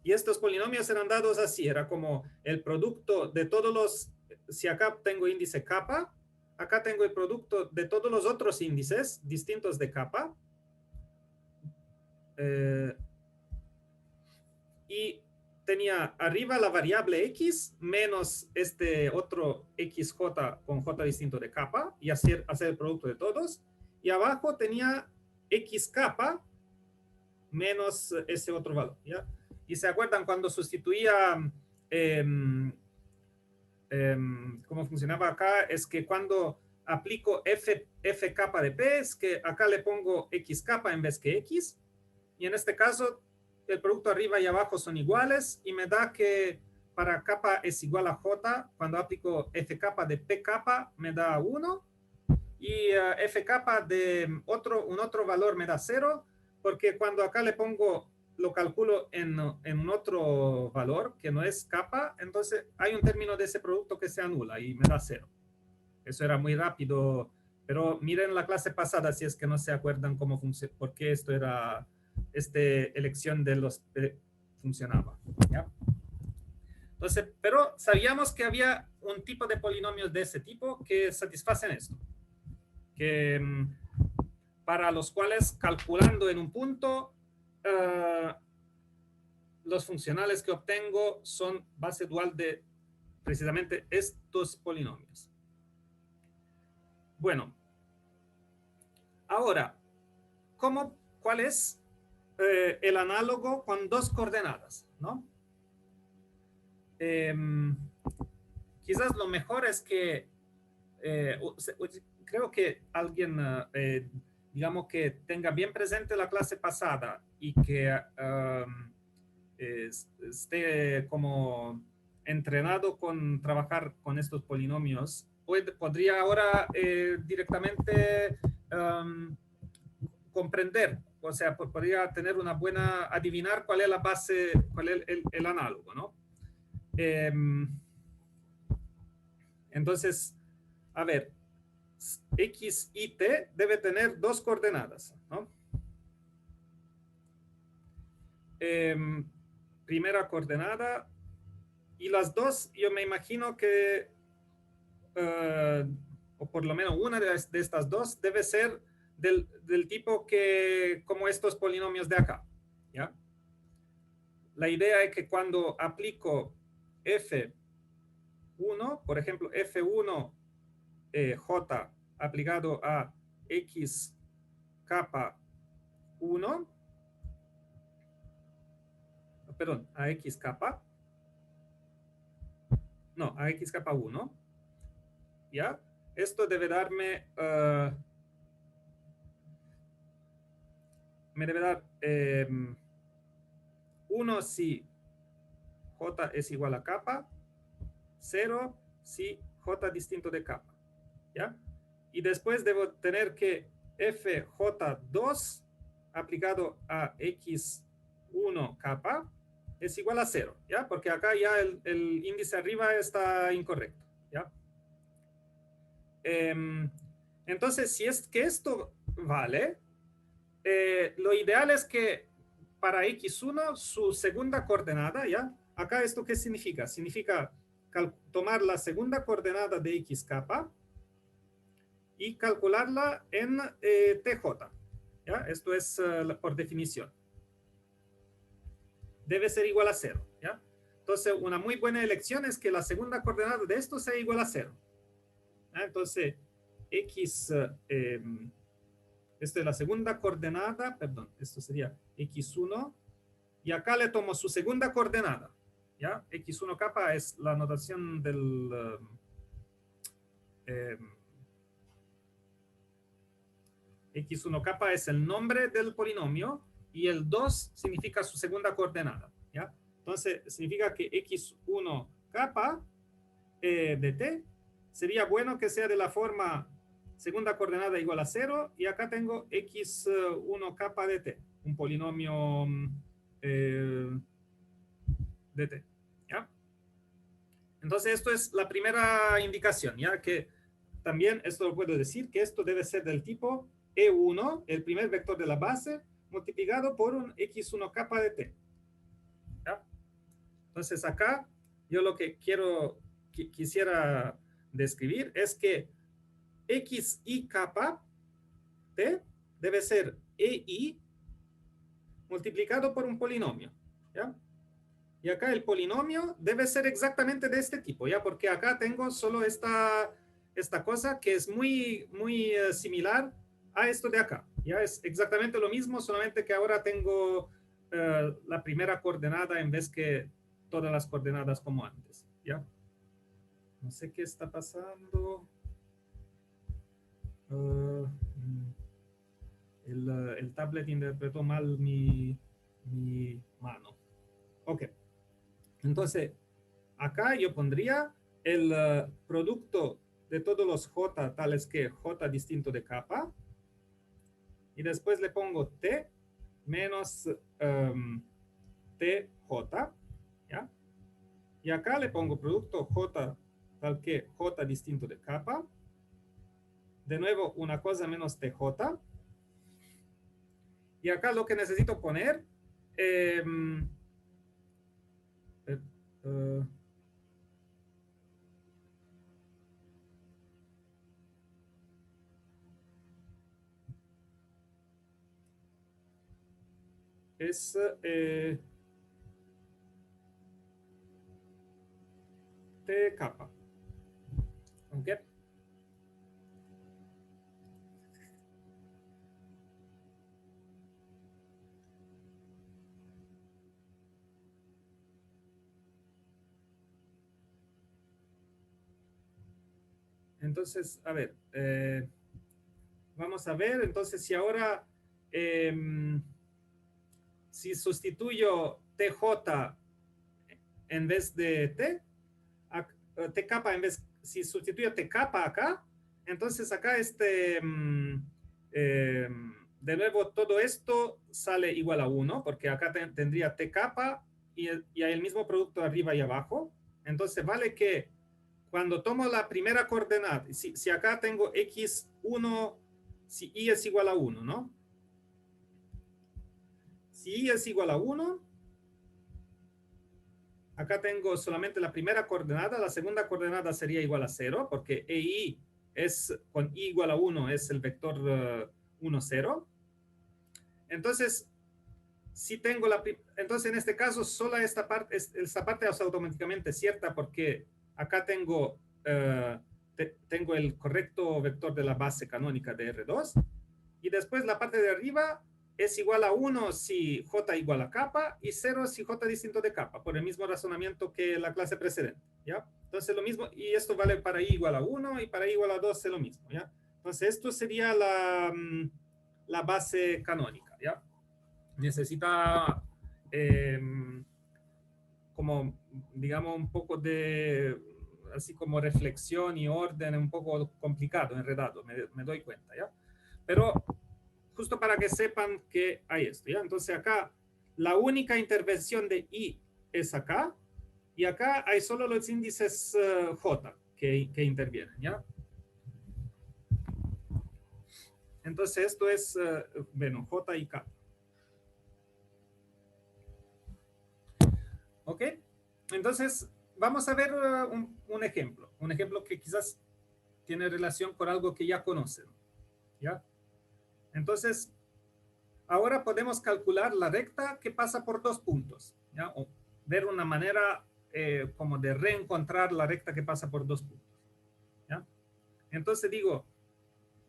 Y estos polinomios eran dados así, era como el producto de todos los, si acá tengo índice capa, acá tengo el producto de todos los otros índices distintos de capa, y tenía arriba la variable x menos este otro xj con j distinto de capa y hacer el producto de todos, y abajo tenía x capa menos ese otro valor, ¿ya? Y se acuerdan cuando sustituía cómo funcionaba acá, es que cuando aplico f capa de p, es que acá le pongo x capa en vez que x, y en este caso el producto arriba y abajo son iguales, y me da que para capa es igual a j, cuando aplico f capa de p capa me da 1, y f capa de un otro valor me da 0, porque cuando acá le pongo, lo calculo en un otro valor que no es capa, entonces hay un término de ese producto que se anula y me da 0. Eso era muy rápido, pero miren la clase pasada si es que no se acuerdan cómo funciona, por qué esto era, elección de los funcionaba, ¿ya? Entonces, pero sabíamos que había un tipo de polinomios de ese tipo que satisfacen esto, que para los cuales calculando en un punto los funcionales que obtengo son base dual de precisamente estos polinomios. Bueno, ahora, ¿cuál es el análogo con dos coordenadas, ¿no? Quizás lo mejor es que creo que alguien digamos que tenga bien presente la clase pasada y que esté como entrenado con trabajar con estos polinomios, podría ahora directamente comprender, o sea, podría tener una buena, adivinar cuál es la base, cuál es el análogo, ¿no? Entonces, a ver, X y T debe tener dos coordenadas, ¿no? Primera coordenada, y las dos, yo me imagino que, o por lo menos una de estas dos, debe ser del tipo que, como estos polinomios de acá, ¿ya? La idea es que cuando aplico F1, por ejemplo, F1 J aplicado a X capa 1, perdón, a X capa, no, a X capa 1, ¿ya? Esto debe darme, me debe dar 1 si J es igual a capa, 0 si J distinto de capa, ¿ya? Y después debo tener que FJ2 aplicado a X1 capa es igual a 0, ¿ya? Porque acá ya el índice arriba está incorrecto, ¿ya? Entonces, si es que esto vale, lo ideal es que para X1 su segunda coordenada, ¿ya? Acá esto ¿qué significa? Significa tomar la segunda coordenada de X capa y calcularla en TJ, ¿ya? Esto es por definición. Debe ser igual a 0, ¿ya? Entonces, una muy buena elección es que la segunda coordenada de esto sea igual a 0. ¿Ya? Entonces, X, esta es la segunda coordenada, perdón, esto sería X1, y acá le tomo su segunda coordenada, ¿ya? X1 capa es la notación del... X1 capa es el nombre del polinomio y el 2 significa su segunda coordenada, ¿ya? Entonces, significa que X1 capa de T sería bueno que sea de la forma segunda coordenada igual a 0 y acá tengo X1 capa de T, un polinomio de T, ¿ya? Entonces, esto es la primera indicación, ¿ya? Que también esto lo puedo decir, que esto debe ser del tipo E1, el primer vector de la base, multiplicado por un X1 capa de T, ¿ya? Entonces, acá yo lo que quisiera describir es que XI capa T debe ser EI multiplicado por un polinomio, ¿ya? Y acá el polinomio debe ser exactamente de este tipo, ¿ya? Porque acá tengo solo esta cosa que es muy, muy similar a esto de acá. Ya es exactamente lo mismo, solamente que ahora tengo la primera coordenada en vez que todas las coordenadas como antes, ¿ya? No sé qué está pasando. El tablet interpretó mal mi mano. Ok. Entonces, acá yo pondría el producto de todos los J tales que J distinto de capa. Y después le pongo T menos TJ. ¿Ya? Y acá le pongo producto J tal que J distinto de capa. De nuevo, una cosa menos TJ. Y acá lo que necesito poner... es T capa. ¿Ok? Entonces, a ver, vamos a ver, entonces si ahora, si sustituyo TJ en vez de T, T capa en vez, si sustituyo T capa acá, entonces acá de nuevo todo esto sale igual a 1, porque acá tendría T capa y hay el mismo producto arriba y abajo. Entonces vale que cuando tomo la primera coordenada, si acá tengo x1, si y es igual a 1, ¿no? Si y es igual a 1, acá tengo solamente la primera coordenada, la segunda coordenada sería igual a 0, porque EI es, con i igual a 1 es el vector 1, 0. Entonces, si tengo entonces en este caso, solo esta parte es automáticamente cierta porque acá tengo, tengo el correcto vector de la base canónica de R2 y después la parte de arriba es igual a 1 si J igual a kappa y 0 si J distinto de kappa, por el mismo razonamiento que la clase precedente, ¿ya? Entonces lo mismo, y esto vale para I igual a 1 y para I igual a 2 es lo mismo, ¿ya? Entonces esto sería la base canónica, ¿ya? Necesita como, digamos, un poco de, así como reflexión y orden, un poco complicado, enredado, me doy cuenta, ¿ya? Pero justo para que sepan que hay esto, ¿ya? Entonces acá la única intervención de I es acá, y acá hay solo los índices J que intervienen, ¿ya? Entonces esto es, bueno, J y K. ¿Ok? Entonces, vamos a ver un ejemplo que quizás tiene relación con algo que ya conocen, ¿ya? Entonces, ahora podemos calcular la recta que pasa por 2 puntos, ¿ya? O ver una manera como de reencontrar la recta que pasa por 2 puntos, ¿ya? Entonces digo,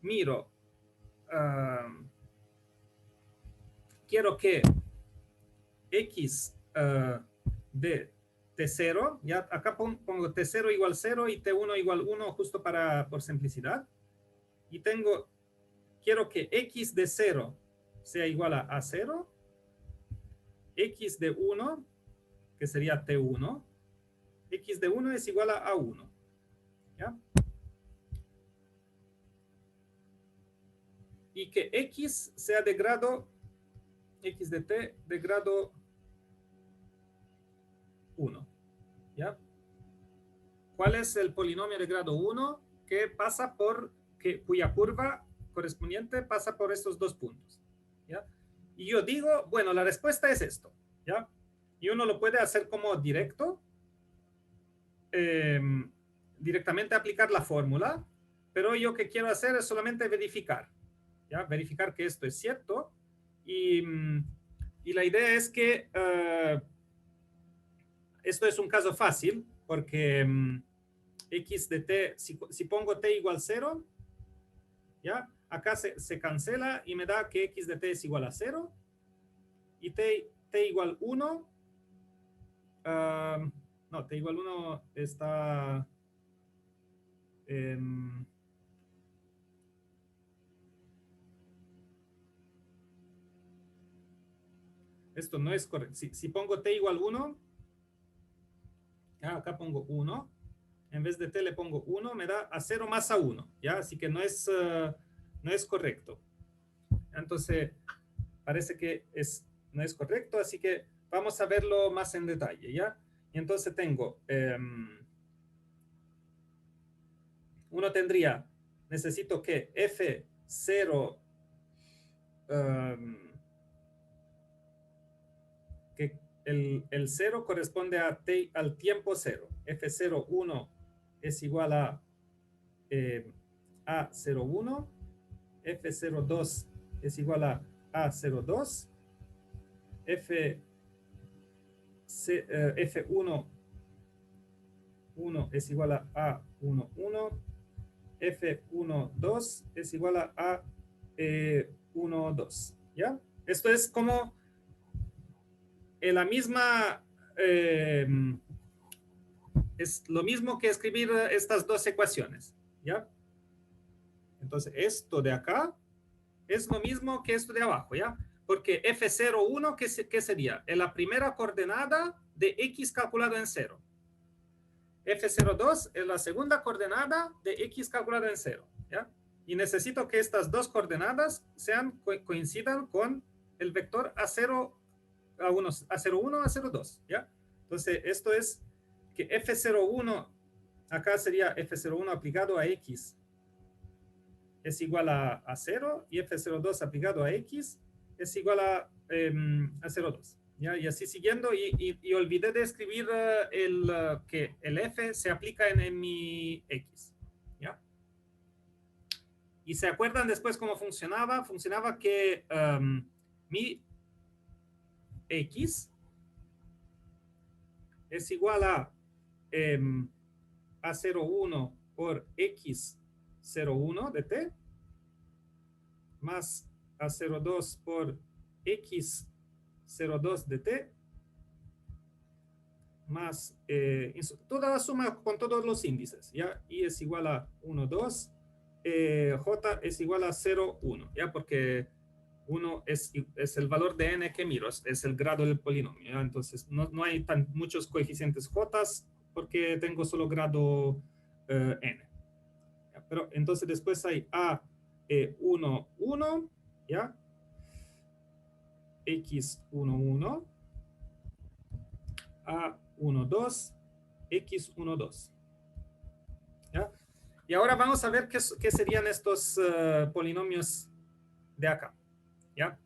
miro, quiero que x de T0, ya acá pongo T0 igual 0 y T1 igual 1 justo por simplicidad. Y quiero que x de 0 sea igual a 0, x de 1, que sería T1, x de 1 es igual a 1, ¿ya? Y que x sea de grado, x de t de grado 1, ¿ya? ¿Cuál es el polinomio de grado 1 que pasa cuya curva correspondiente pasa por estos 2 puntos, ¿ya? Y yo digo, bueno, la respuesta es esto, ¿ya? Y uno lo puede hacer como directo, directamente aplicar la fórmula, pero yo que quiero hacer es solamente verificar, ¿ya? Verificar que esto es cierto, y la idea es que esto es un caso fácil, porque x de t, si pongo t igual 0, ¿ya? Acá se cancela y me da que x de t es igual a 0, y t igual 1, no, t igual 1 está... esto no es correcto. Si pongo t igual 1, acá pongo 1, en vez de t le pongo 1, me da a 0 más a 1, ¿ya? Así que no es correcto. Entonces, parece que no es correcto, así que vamos a verlo más en detalle, ¿ya? Y entonces tengo, uno tendría, necesito que F0, que el 0 corresponde al tiempo 0. F0, 1 es igual a A01, F02 es igual a A02, F1, 1 es igual a A11, F12 es igual a A12, ¿ya? Esto es como en la misma, es lo mismo que escribir estas dos ecuaciones, ¿ya? Entonces, esto de acá es lo mismo que esto de abajo, ¿ya? Porque F01, ¿qué sería? En la primera coordenada de X calculado en 0. F02 es la segunda coordenada de X calculado en 0, ¿ya? Y necesito que estas dos coordenadas coincidan con el vector A0, A01, A02, ¿ya? Entonces, esto es que F01 acá sería F01 aplicado a X es igual a 0 y F02 aplicado a X es igual a 0,2. ¿Ya? Y así siguiendo, y olvidé de escribir que el F se aplica en mi X. ¿Ya? Y se acuerdan después cómo funcionaba. Funcionaba que mi X es igual a A01 por X01 de T más A02 por X02 de T más toda la suma con todos los índices, ¿ya? Y es igual a 1, 2, J es igual a 0, 1, ¿ya? Porque 1 es el valor de n que miro, es el grado del polinomio, ¿ya? Entonces no hay muchos coeficientes J porque tengo solo grado n. ¿Ya? Pero entonces después hay A1, 1, ¿ya? X11, A12, X12. ¿Ya? Y ahora vamos a ver qué serían estos polinomios de acá. ¿Ya?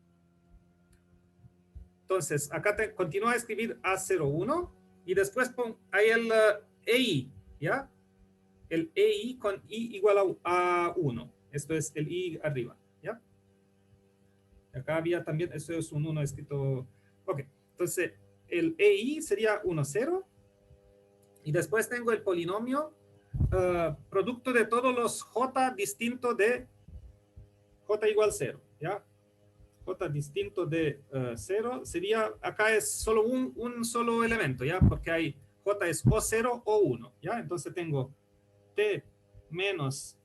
Entonces, acá continúa a escribir A01 y después hay el EI, ¿ya? El EI con I igual a 1. Esto es el I arriba, ¿ya? Acá había también, eso es un 1 escrito. Ok, entonces el EI sería 1, 0. Y después tengo el polinomio producto de todos los J distinto de J igual 0, ¿ya? J distinto de 0 sería, acá es solo un solo elemento, ¿ya? Porque hay, J es o 0 o 1, ¿ya? Entonces tengo T menos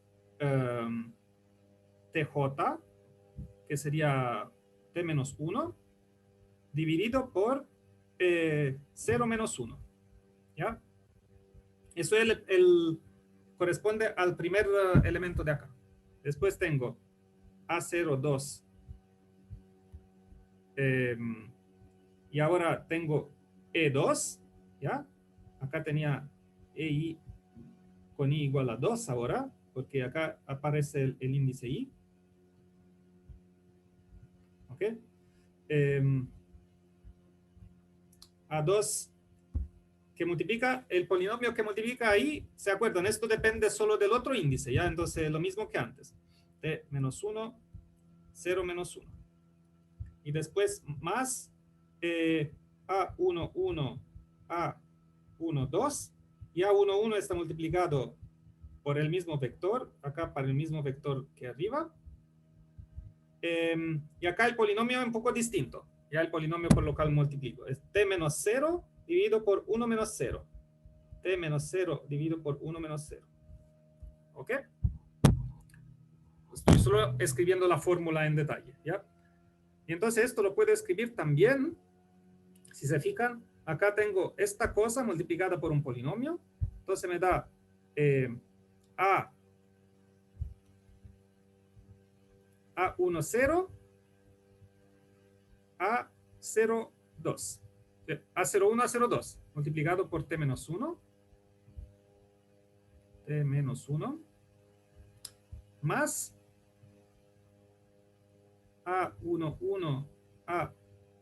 TJ, que sería T menos 1, dividido por 0 menos 1, ¿ya? Eso es corresponde al primer elemento de acá. Después tengo A02. Y ahora tengo E2, ¿ya? Acá tenía EI con I igual a 2 ahora, porque acá aparece el índice I. ¿Ok? A2 que multiplica, el polinomio que multiplica ahí, ¿se acuerdan? Esto depende solo del otro índice, ¿ya? Entonces, lo mismo que antes. T menos 1, 0 menos 1. Y después más A1, 1, A1, 2. Y A1, 1 está multiplicado por el mismo vector, acá para el mismo vector que arriba. Y acá el polinomio es un poco distinto. Ya el polinomio por lo cual multiplico. Es T menos 0 dividido por 1 menos 0. T menos 0 dividido por 1 menos 0. ¿Ok? Estoy solo escribiendo la fórmula en detalle, ¿ya? Y entonces esto lo puedo escribir también, si se fijan, acá tengo esta cosa multiplicada por un polinomio, entonces me da A10, A02, A01, A02, multiplicado por T menos 1, T menos 1, más A11,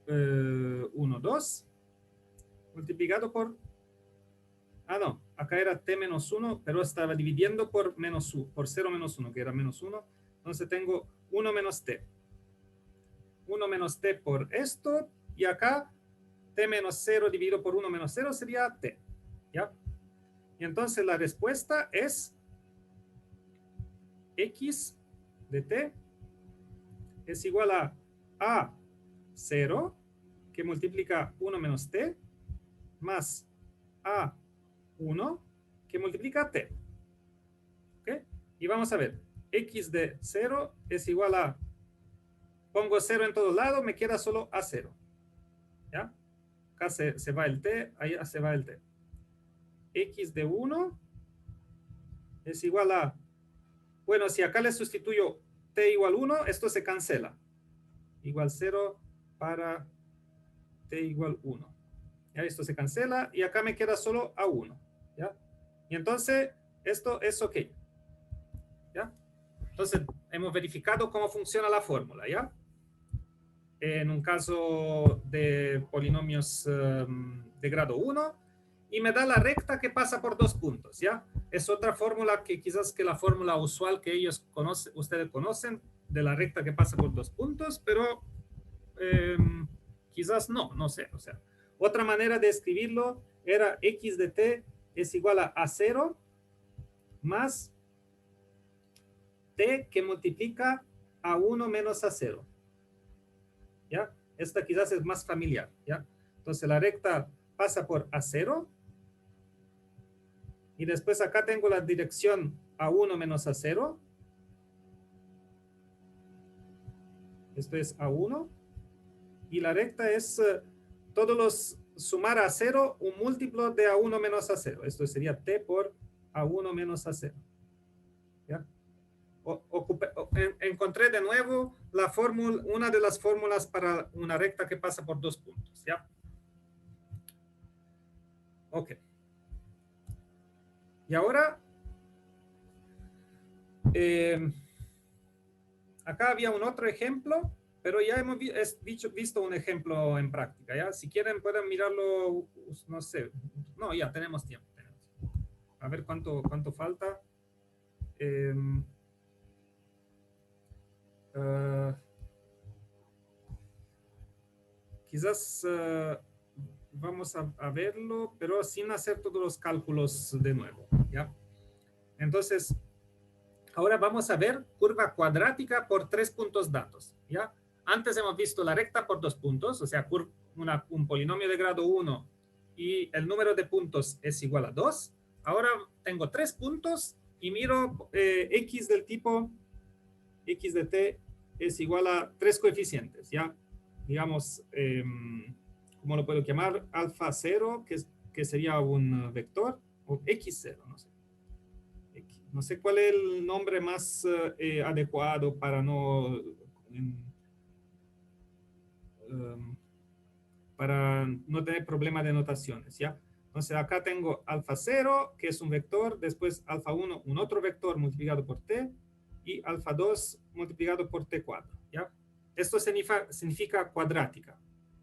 A12, multiplicado por, no, acá era T menos 1, pero estaba dividiendo por menos 1, por 0 menos 1, que era menos 1, entonces tengo 1 menos T. 1 menos T por esto, y acá T menos 0 dividido por 1 menos 0 sería T, ¿ya? Y entonces la respuesta es X de T es igual a A0, que multiplica 1 menos T, más A1, que multiplica T. ¿Ok? Y vamos a ver, X de 0 es igual a, pongo 0 en todos lados, me queda solo A0. ¿Ya? Acá se va el T, ahí se va el T. X de 1 es igual a, bueno, si acá le sustituyo T igual 1, esto se cancela. Igual 0 para T igual 1. ¿Ya? Esto se cancela y acá me queda solo A1. ¿Ya? Y entonces esto es ok. ¿Ya? Entonces hemos verificado cómo funciona la fórmula, ¿ya? En un caso de polinomios de grado 1, y me da la recta que pasa por 2 puntos, ¿ya? Es otra fórmula que quizás que la fórmula usual que ustedes conocen, de la recta que pasa por 2 puntos, pero quizás no sé. O sea, otra manera de escribirlo era x de t es igual a 0 más t que multiplica a 1 menos a 0. ¿Ya? Esta quizás es más familiar, ¿ya? Entonces la recta pasa por A0 y después acá tengo la dirección A1 menos A0. Esto es A1 y la recta es todos los sumar a 0 un múltiplo de A1 menos A0. Esto sería T por A1 menos A0. ¿Ya? Encontré de nuevo la fórmula, una de las fórmulas para una recta que pasa por 2 puntos, ¿ya? Ok. Y ahora, acá había un otro ejemplo, pero ya hemos visto un ejemplo en práctica, ¿ya? Si quieren pueden mirarlo, no sé, no, ya tenemos tiempo. A ver cuánto falta. Quizás vamos a verlo, pero sin hacer todos los cálculos de nuevo, ¿ya? Entonces, ahora vamos a ver curva cuadrática por 3 puntos datos, ¿ya? Antes hemos visto la recta por 2 puntos, o sea, un polinomio de grado 1 y el número de puntos es igual a 2. Ahora tengo 3 puntos y miro x del tipo x de t es igual a 3 coeficientes, ¿ya? Digamos, ¿cómo lo puedo llamar? Alfa 0, que sería un vector, o x0, no sé. No sé cuál es el nombre más adecuado para para no tener problema de notaciones, ¿ya? Entonces acá tengo alfa 0, que es un vector, después alfa 1, un otro vector multiplicado por t, y alfa 2 multiplicado por t4, ¿ya? Esto significa cuadrática,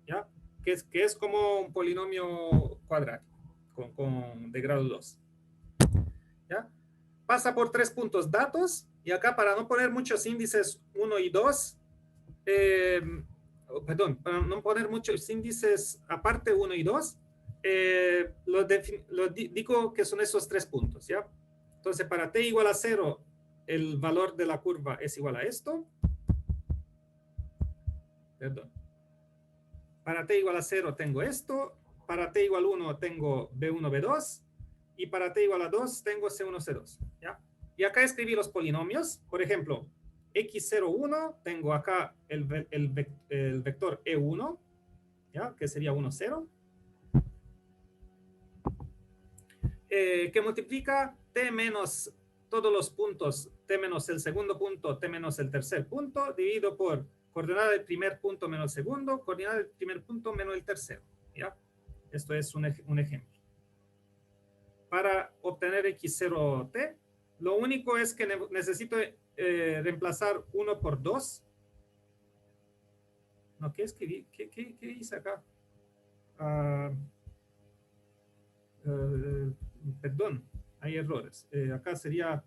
¿ya? Que es como un polinomio cuadrático, de grado 2, ¿ya? Pasa por 3 puntos datos, y acá para no poner muchos índices 1 y 2, perdón, para no poner muchos índices aparte 1 y 2, digo que son esos 3 puntos, ¿ya? Entonces, para t igual a 0, el valor de la curva es igual a esto. Perdón. Para t igual a 0 tengo esto. Para t igual a 1 tengo B1, B2. Y para t igual a 2 tengo C1, C2, ¿ya? Y acá escribí los polinomios. Por ejemplo, x01, tengo acá el vector E1, ¿ya? Que sería 1, 0. Que multiplica t menos todos los puntos, t menos el segundo punto, t menos el tercer punto, dividido por coordenada del primer punto menos el segundo, coordenada del primer punto menos el tercero, ¿ya? Esto es un ejemplo. Para obtener x0t, lo único es que necesito reemplazar 1 por 2. No, ¿qué escribí? ¿Qué hice acá? Perdón, hay errores. Acá sería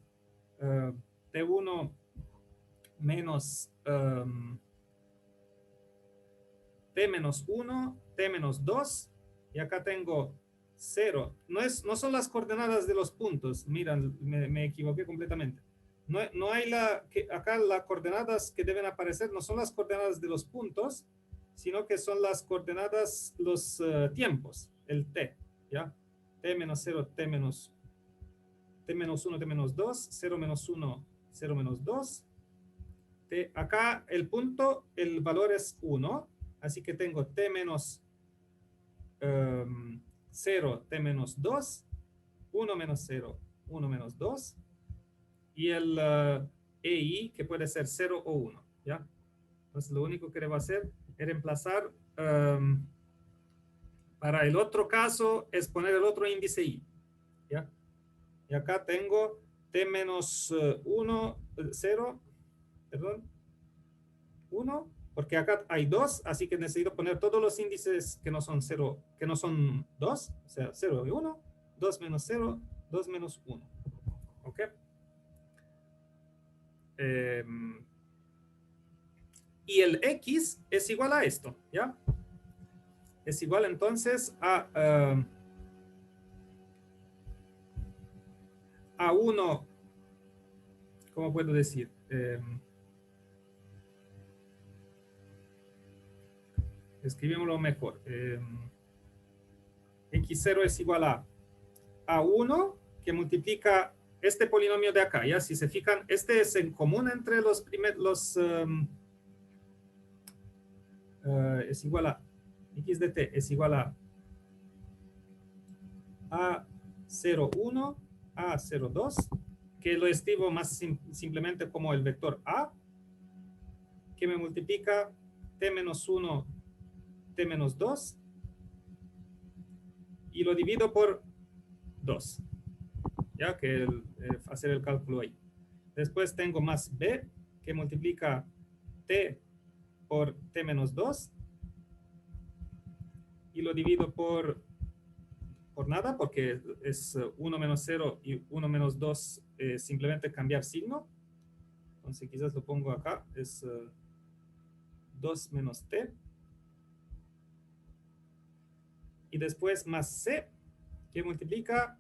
T1 menos T menos 1, T menos 2, y acá tengo 0. No son las coordenadas de los puntos. Miren, me equivoqué completamente. No hay acá las coordenadas que deben aparecer no son las coordenadas de los puntos, sino que son las coordenadas, los tiempos, el t, ¿ya? T menos 0, T menos 1, T menos 2, 0 menos 1, 0 menos 2. Acá el punto, el valor es 1, así que tengo T menos 0, T menos 2, 1 menos 0, 1 menos 2, y el EI, que puede ser 0 o 1, ¿ya? Entonces lo único que debo hacer es reemplazar, para el otro caso, es poner el otro índice I, ¿ya? Y acá tengo t menos 1, 0, perdón, 1, porque acá hay 2, así que necesito poner todos los índices que no son 0, que no son 2, o sea, 0 y 1, 2 menos 0, 2 menos 1. ¿Ok? Y el x es igual a esto, ¿ya? Es igual entonces a 1, ¿cómo puedo decir? Escribámoslo mejor. X0 es igual a 1 que multiplica este polinomio de acá, ¿ya? Si se fijan, este es en común entre los primeros, es igual a x de t es igual a A01, A02, que lo escribo más simplemente como el vector A, que me multiplica t-1, t-2, y lo divido por 2, ya que hacer el cálculo ahí. Después tengo más B, que multiplica t por t-2, y lo divido por nada, porque es 1 menos 0 y 1 menos 2, simplemente cambiar signo. Entonces quizás lo pongo acá, es 2 menos t. Y después más c, que multiplica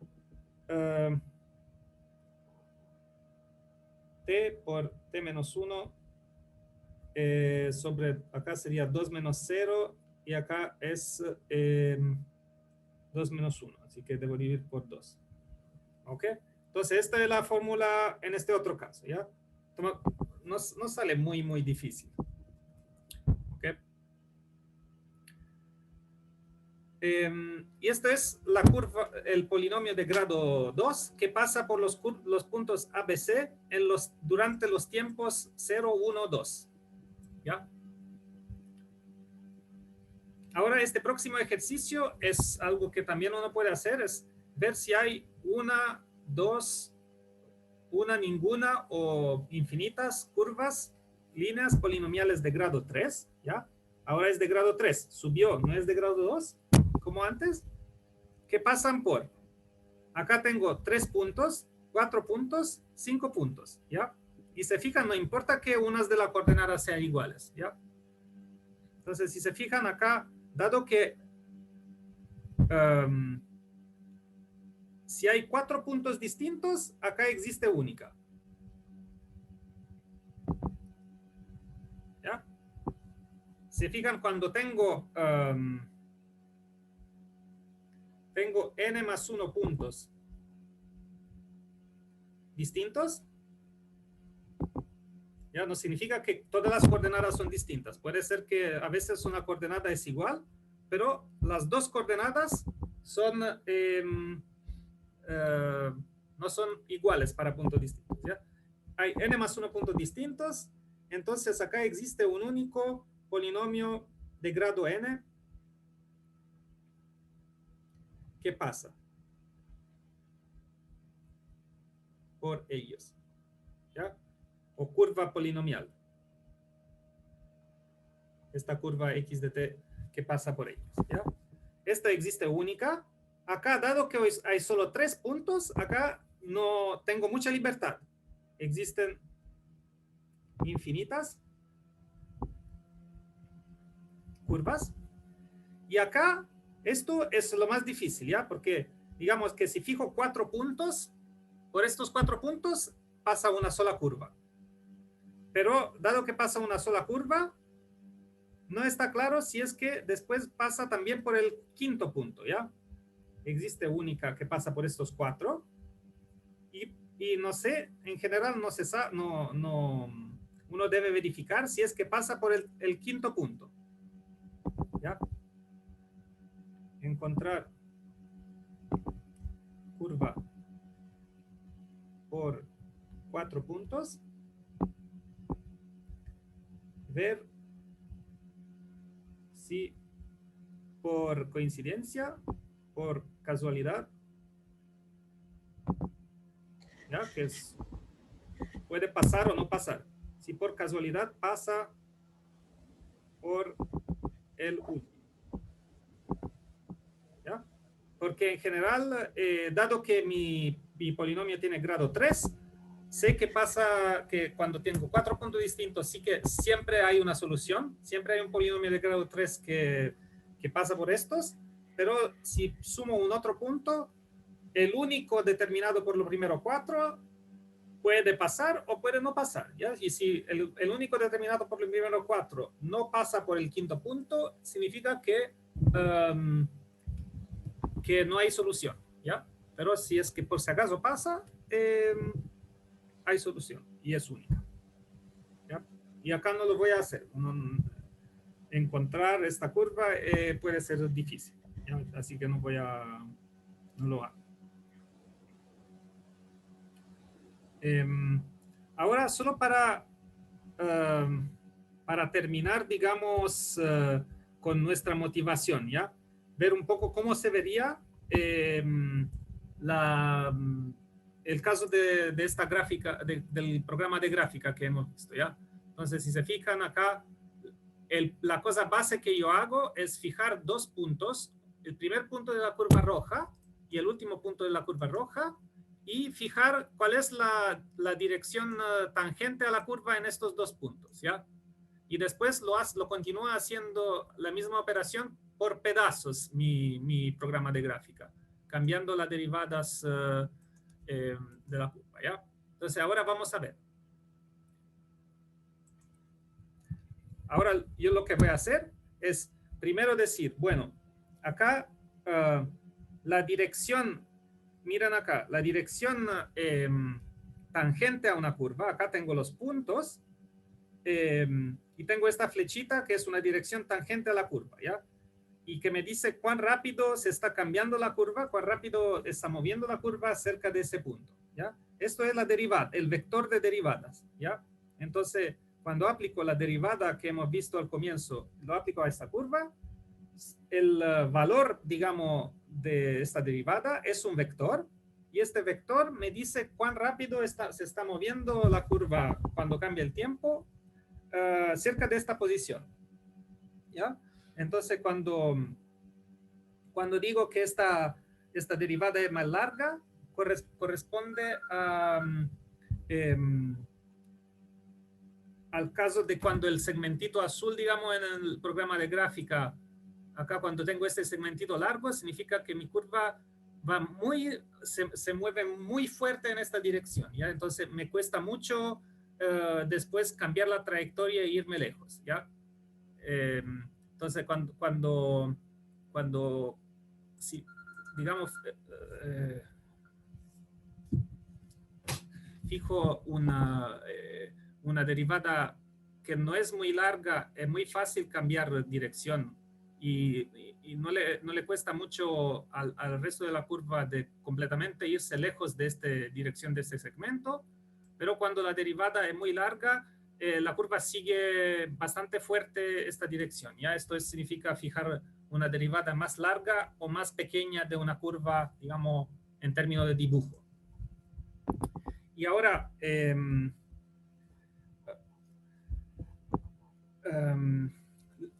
t por t-1 sobre, acá sería 2 menos 0, y acá es 2 menos 1, así que debo dividir por 2. ¿Ok? Entonces, esta es la fórmula en este otro caso, ¿ya? No sale muy difícil. ¿Ok? Y esta es la curva, el polinomio de grado 2 que pasa por los puntos ABC durante los tiempos 0, 1, 2. ¿Ya? Ahora, este próximo ejercicio es algo que también uno puede hacer, es ver si hay una, dos, ninguna o infinitas curvas, líneas polinomiales de grado 3, ¿ya? Ahora es de grado 3, subió, no es de grado 2, como antes, que pasan por, acá tengo 3 puntos, 4 puntos, 5 puntos, ¿ya? Y se fijan, no importa que unas de las coordenadas sean iguales, ¿ya? Entonces, si se fijan acá, dado que si hay 4 puntos distintos, acá existe única. ¿Ya? Se fijan, cuando tengo n más 1 puntos distintos, ya no significa que todas las coordenadas son distintas. Puede ser que a veces una coordenada es igual, pero las dos coordenadas son no son iguales para puntos distintos. ¿Ya? Hay n más 1 puntos distintos, entonces acá existe un único polinomio de grado n que pasa por ellos, ¿ya? O curva polinomial. Esta curva x de t que pasa por ellos, ¿ya? Esta existe única. Acá, dado que hay solo 3 puntos, acá no tengo mucha libertad. Existen infinitas curvas. Y acá, esto es lo más difícil, ¿ya? Porque digamos que si fijo 4 puntos, por estos 4 puntos pasa una sola curva. Pero dado que pasa una sola curva, no está claro si es que después pasa también por el quinto punto, ¿ya? Existe única que pasa por estos 4. Y no sé, en general no se sabe, uno debe verificar si es que pasa por el quinto punto. ¿Ya? Encontrar curva por 4 puntos. Ver si por coincidencia, por casualidad, ¿ya? Puede pasar o no pasar. Si por casualidad pasa por el último, ¿ya? Porque en general, dado que mi polinomio tiene grado 3, sé que pasa que cuando tengo 4 puntos distintos, sí que siempre hay una solución, siempre hay un polinomio de grado 3 que pasa por estos, pero si sumo un otro punto, el único determinado por los primeros 4 puede pasar o puede no pasar, ¿ya? Y si el único determinado por los primeros 4 no pasa por el quinto punto, significa que no hay solución, ¿ya? Pero si es que por si acaso pasa, hay solución y es única, ¿ya? Y acá no lo voy a hacer. Encontrar esta curva puede ser difícil, ¿ya? Así que no lo hago. Ahora, solo para terminar, digamos, con nuestra motivación, ¿ya? Ver un poco cómo se vería el caso de esta gráfica, del programa de gráfica que hemos visto, ¿ya? Entonces, si se fijan acá, la cosa base que yo hago es fijar 2 puntos, el primer punto de la curva roja y el último punto de la curva roja, y fijar cuál es la dirección tangente a la curva en estos 2 puntos, ¿ya? Y después lo continúa haciendo la misma operación por pedazos mi programa de gráfica, cambiando las derivadas de la curva, ¿ya? Entonces ahora vamos a ver. Ahora yo lo que voy a hacer es primero decir, bueno, acá la dirección, miren acá, la dirección tangente a una curva, acá tengo los puntos y tengo esta flechita que es una dirección tangente a la curva, ¿ya? Y que me dice cuán rápido se está cambiando la curva, cuán rápido está moviendo la curva cerca de ese punto, ¿ya? Esto es la derivada, el vector de derivadas, ¿ya? Entonces, cuando aplico la derivada que hemos visto al comienzo, lo aplico a esta curva, el valor, digamos, de esta derivada es un vector, y este vector me dice cuán rápido se está moviendo la curva cuando cambia el tiempo cerca de esta posición, ¿ya? Entonces, cuando digo que esta derivada es más larga, corresponde al caso de cuando el segmentito azul, digamos, en el programa de gráfica, acá cuando tengo este segmentito largo, significa que mi curva se mueve muy fuerte en esta dirección, ¿ya? Entonces me cuesta mucho después cambiar la trayectoria e irme lejos, ¿ya? Entonces cuando si, digamos, fijo una derivada que no es muy larga, es muy fácil cambiar dirección y no le cuesta mucho al resto de la curva de completamente irse lejos de esta dirección de este segmento, pero cuando la derivada es muy larga, la curva sigue bastante fuerte esta dirección, ¿ya? Esto significa fijar una derivada más larga o más pequeña de una curva, digamos, en términos de dibujo. Y ahora,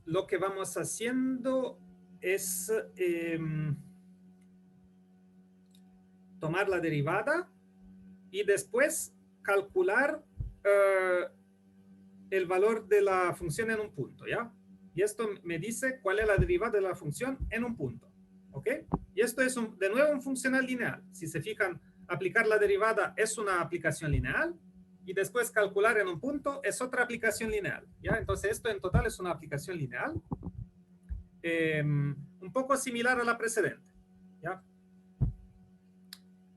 lo que vamos haciendo es tomar la derivada y después calcular el valor de la función en un punto, ¿ya? Y esto me dice cuál es la derivada de la función en un punto, ¿ok? Y esto es, de nuevo, un funcional lineal. Si se fijan, aplicar la derivada es una aplicación lineal y después calcular en un punto es otra aplicación lineal, ¿ya? Entonces esto en total es una aplicación lineal un poco similar a la precedente, ¿ya?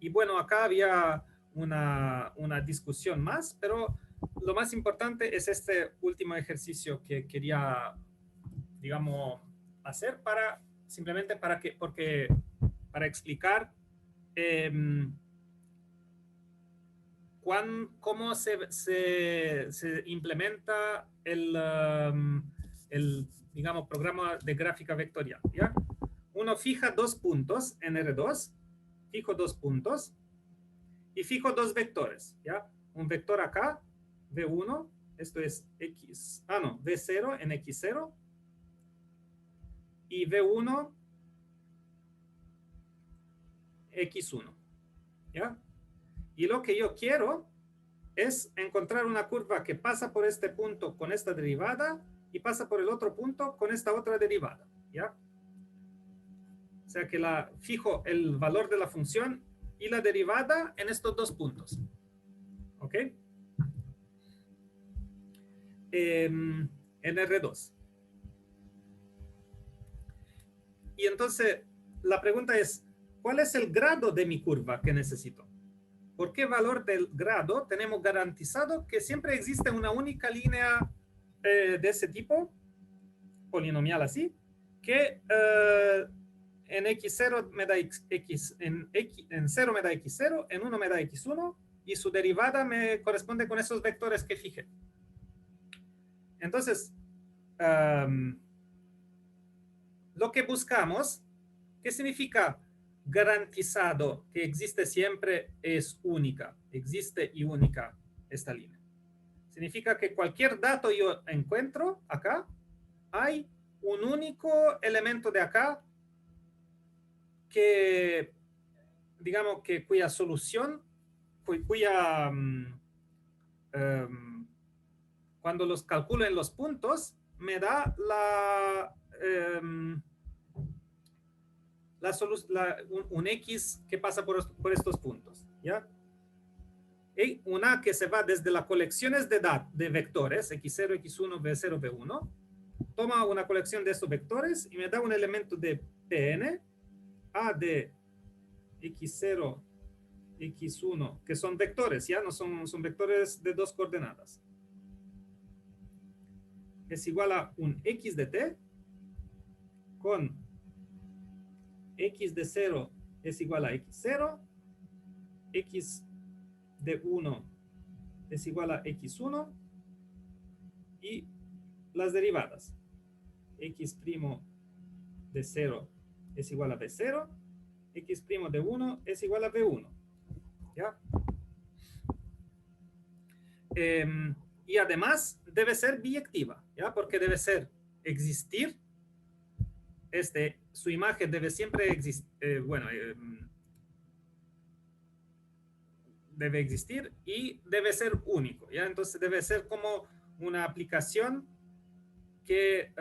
Y bueno, acá había una discusión más, pero lo más importante es este último ejercicio que quería, digamos, hacer simplemente para explicar cómo se implementa el, digamos, programa de gráfica vectorial, ¿ya? Uno fija 2 puntos en R2, fijo 2 puntos, y fijo dos vectores, ¿ya? Un vector acá, V1, esto es X, V0 en X0, y V1, X1, ¿ya? Y lo que yo quiero es encontrar una curva que pasa por este punto con esta derivada y pasa por el otro punto con esta otra derivada, ¿ya? O sea que fijo el valor de la función y la derivada en estos dos puntos, ¿ok? En R2. Y entonces la pregunta es, ¿cuál es el grado de mi curva que necesito? ¿Por qué valor del grado tenemos garantizado que siempre existe una única línea de ese tipo, polinomial así, que en X0 me da X, en 0 me da X0, en 1 me da X1, y su derivada me corresponde con esos vectores que fijé. Entonces, lo que buscamos, ¿qué significa garantizado? Que existe siempre, es única, existe y única esta línea. Significa que cualquier dato yo encuentro acá, hay un único elemento de acá que, digamos, que cuya solución, cuando los calculo en los puntos, me da un X que pasa por estos puntos, ¿ya? Y una que se va desde las colecciones de vectores, X0, X1, V0, V1, toma una colección de estos vectores y me da un elemento de Pn, A de X0, X1, que son vectores, ¿ya? No son vectores de dos coordenadas. Es igual a un X de T con X de 0 es igual a X0, X de 1 es igual a X1 y las derivadas. X' de 0 es igual a B0, X' de 1 es igual a B1. ¿Ya? Y además debe ser biyectiva, ¿ya? Porque debe existir, su imagen debe siempre existir, debe existir y debe ser único, ¿ya? Entonces debe ser como una aplicación que,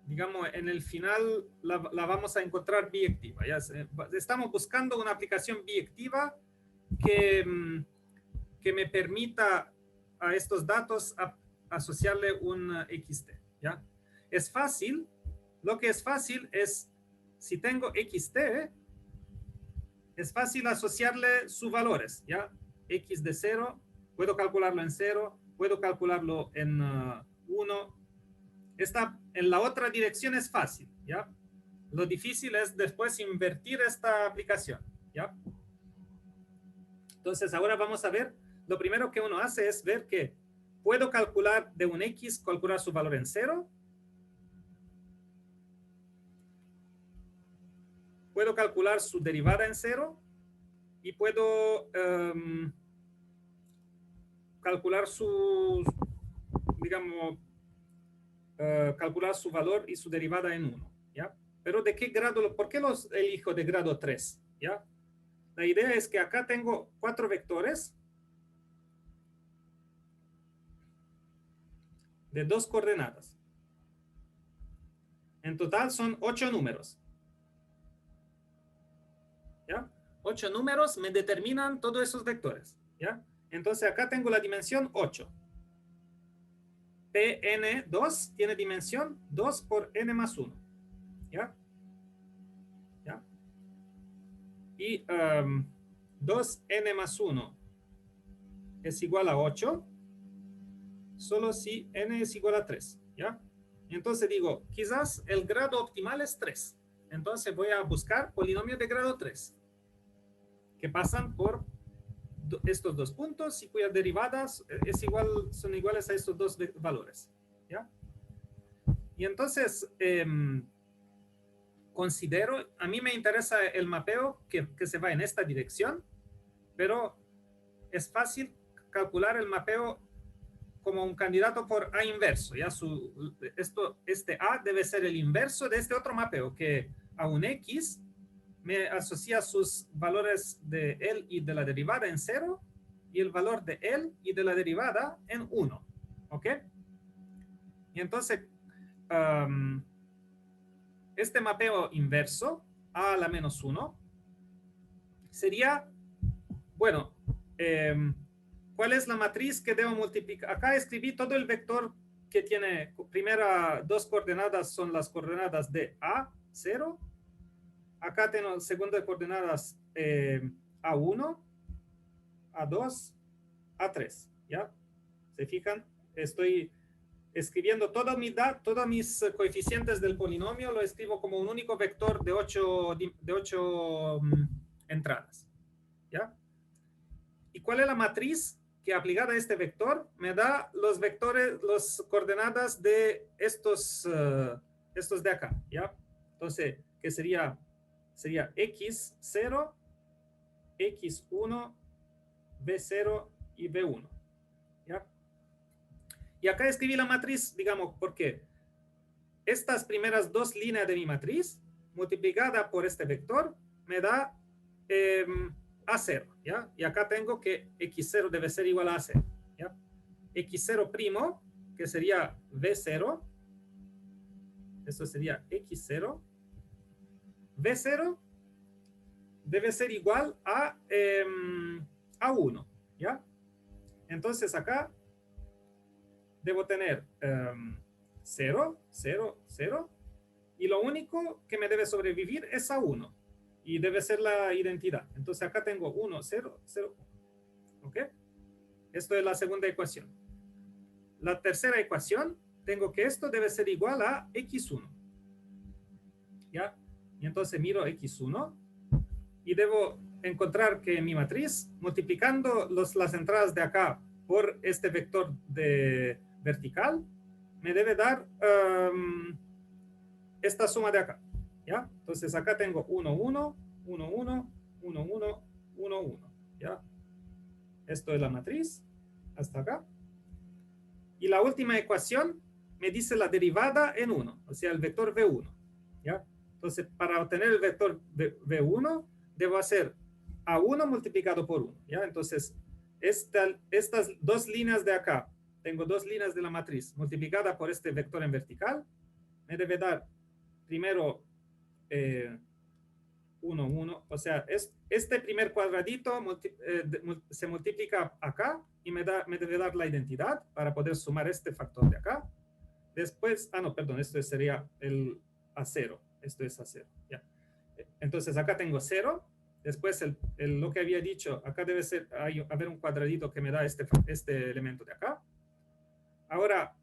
digamos, en el final la vamos a encontrar biyectiva, ¿ya? Estamos buscando una aplicación biyectiva que me permita a estos datos asociarle un XT, ¿ya? Es fácil, lo que es fácil es, si tengo XT, es fácil asociarle sus valores, ¿ya? X de 0, puedo calcularlo en 0, puedo calcularlo en 1. En la otra dirección es fácil, ¿ya? Lo difícil es después invertir esta aplicación, ¿ya? Entonces, ahora vamos a ver, lo primero que uno hace es ver que puedo calcular de un X, calcular su valor en 0. Puedo calcular su derivada en 0 y puedo calcular calcular su valor y su derivada en 1, ¿ya? Pero ¿de qué grado? ¿Por qué los elijo de grado 3? ¿Ya? La idea es que acá tengo 4 vectores de 2 coordenadas. En total son 8 números. ¿Ya? 8 números me determinan todos esos vectores, ¿ya? Entonces acá tengo la dimensión 8. Pn2 tiene dimensión 2 por n más 1, ¿ya? ¿Ya? Y 2n más 1 es igual a 8, solo si n es igual a 3, ¿ya? Entonces digo, quizás el grado optimal es 3. Entonces voy a buscar polinomios de grado 3 que pasan por estos dos puntos y cuyas derivadas son iguales a estos dos valores, ¿ya? Y entonces considero, a mí me interesa el mapeo que se va en esta dirección, pero es fácil calcular el mapeo como un candidato por A inverso. ¿Ya? Este A debe ser el inverso de este otro mapeo, que a un X me asocia sus valores de él y de la derivada en 0 y el valor de él y de la derivada en 1. ¿Ok? Y entonces, este mapeo inverso, a a la menos 1, sería, bueno, ¿cuál es la matriz que debo multiplicar? Acá escribí todo el vector que tiene, primera dos coordenadas son las coordenadas de A, 0. Acá tengo segunda coordenadas A1, A2, A3, ¿ya? ¿Se fijan? Estoy escribiendo todos mis coeficientes del polinomio, lo escribo como un único vector de 8 entradas, ¿ya? ¿Y cuál es la matriz que aplicada a este vector me da los vectores, las coordenadas de estos de acá, ¿ya? Entonces, ¿qué sería? Sería X0, X1, B0 y B1, ¿ya? Y acá escribí la matriz, digamos, porque estas primeras dos líneas de mi matriz, multiplicada por este vector, me da A0, ¿ya? Y acá tengo que X0 debe ser igual a A0, ¿ya? X0 primo, que sería B0, eso sería X0, B0 debe ser igual a A1, ¿ya? Entonces acá debo tener 0, 0, 0, y lo único que me debe sobrevivir es A1, y debe ser la identidad. Entonces acá tengo 1, 0, 0, ¿ok? Esto es la segunda ecuación. La tercera ecuación, tengo que esto debe ser igual a X1, ¿ya? Y entonces miro X1, y debo encontrar que mi matriz, multiplicando las entradas de acá por este vector de vertical, me debe dar esta suma de acá, ¿ya? Entonces acá tengo 1, 1, 1, 1, 1, 1, 1, 1, ¿ya? Esto es la matriz, hasta acá. Y la última ecuación me dice la derivada en 1, o sea, el vector V1, ¿ya? Entonces, para obtener el vector V1, debo hacer A1 multiplicado por 1, ¿ya? Entonces, estas dos líneas de acá, tengo dos líneas de la matriz multiplicada por este vector en vertical, me debe dar primero 1, 1, o sea, este primer cuadradito se multiplica acá y me debe dar la identidad para poder sumar este factor de acá. Después, no, perdón, esto sería el A0, esto es A0, ya. Entonces acá tengo 0, después lo que había dicho, acá debe haber un cuadradito que me da este elemento de acá. Ahora,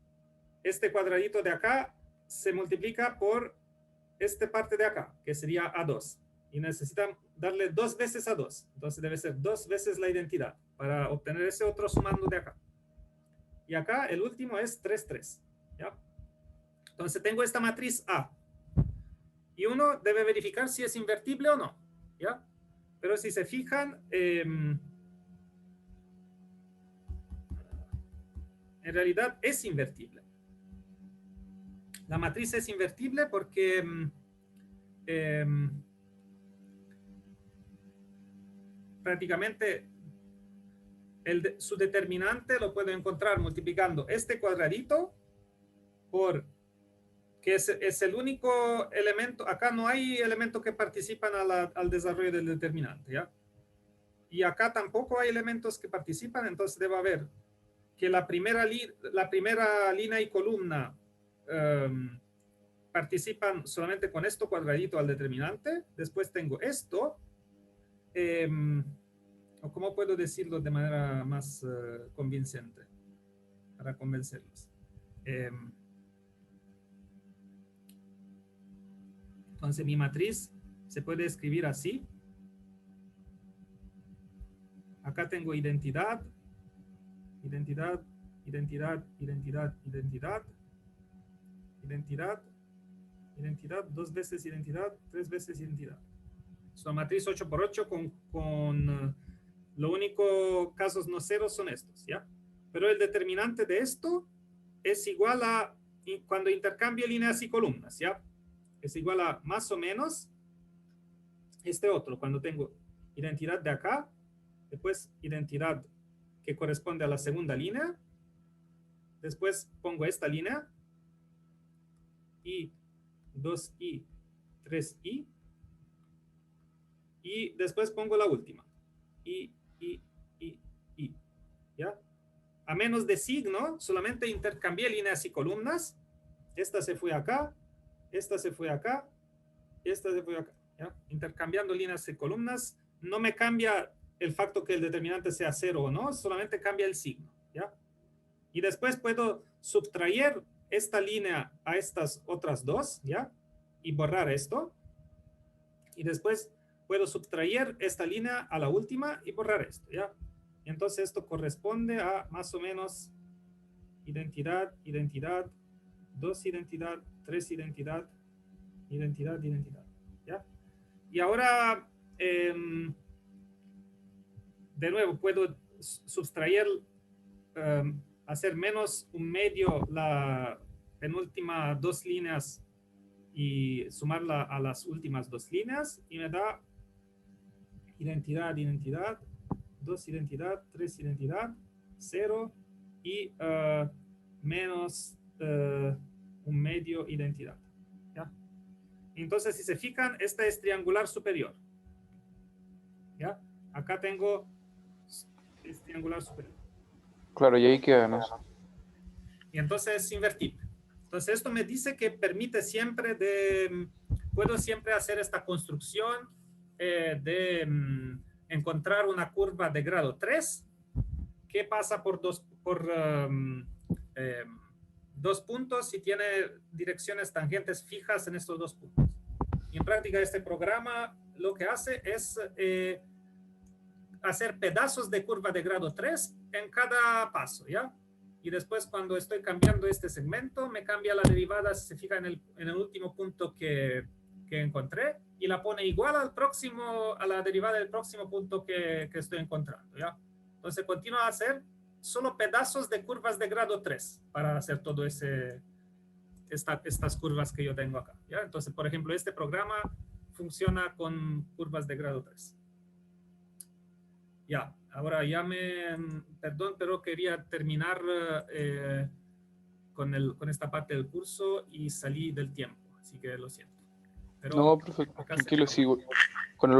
este cuadradito de acá se multiplica por esta parte de acá, que sería A2. Y necesitan darle 2 veces a 2. Entonces debe ser 2 veces la identidad para obtener ese otro sumando de acá. Y acá el último es 3, 3. ¿Ya? Entonces tengo esta matriz A. Y uno debe verificar si es invertible o no. ¿Ya? Pero si se fijan, en realidad es invertible. La matriz es invertible porque prácticamente su determinante lo puedo encontrar multiplicando este cuadradito por, que es el único elemento, acá no hay elementos que participan al desarrollo del determinante, ¿ya? Y acá tampoco hay elementos que participan, entonces debe haber que la primera línea y columna participan solamente con esto cuadradito al determinante, después tengo esto, o cómo puedo decirlo de manera más convincente para convencerlos. Entonces mi matriz se puede escribir así. Acá tengo identidad, identidad, identidad, identidad, identidad, identidad, identidad, 2 veces identidad, 3 veces identidad. Es una matriz 8 por 8 con lo único casos no ceros son estos, ¿ya? Pero el determinante de esto es igual a, cuando intercambio líneas y columnas, ¿ya? Es igual a más o menos este otro, cuando tengo identidad de acá, después identidad que corresponde a la segunda línea, después pongo esta línea, y 2i, 3i, y después pongo la última, y, ¿ya? A menos de signo, solamente intercambié líneas y columnas, esta se fue acá, esta se fue acá, esta se fue acá, ¿ya? Intercambiando líneas y columnas, no me cambia el facto que el determinante sea 0 o no, solamente cambia el signo, ¿ya? Y después puedo subtraer esta línea a estas otras dos, ¿ya? Y borrar esto. Y después puedo subtraer esta línea a la última y borrar esto, ¿ya? Y entonces esto corresponde a más o menos identidad, identidad, 2 identidad, 3 identidad, identidad, identidad, ¿ya? Y ahora, de nuevo, puedo sustraer, hacer menos un medio la penúltima 2 líneas y sumarla a las últimas 2 líneas y me da identidad, identidad, 2 identidad, 3 identidad, 0 y menos un medio identidad, ¿ya? Entonces, si se fijan, esta es triangular superior, ¿ya? Acá tengo es triangular superior. Claro, y ahí queda, ¿no? Y entonces es invertible. Entonces esto me dice que permite siempre puedo siempre hacer esta construcción de encontrar una curva de grado 3 que pasa por dos puntos y tiene direcciones tangentes fijas en estos 2 puntos. Y en práctica este programa lo que hace es hacer pedazos de curva de grado 3 en cada paso, ¿ya? Y después cuando estoy cambiando este segmento, me cambia la derivada, si se fija en el último punto que encontré, y la pone igual a la derivada del próximo punto que estoy encontrando, ¿ya? Entonces continúa a hacer solo pedazos de curvas de grado 3 para hacer todo estas curvas que yo tengo acá, ¿ya? Entonces, por ejemplo, este programa funciona con curvas de grado 3. Ya, ahora perdón, pero quería terminar con esta parte del curso y salí del tiempo, así que lo siento. Pero No, perfecto, acá se tranquilo, acabó. sigo con el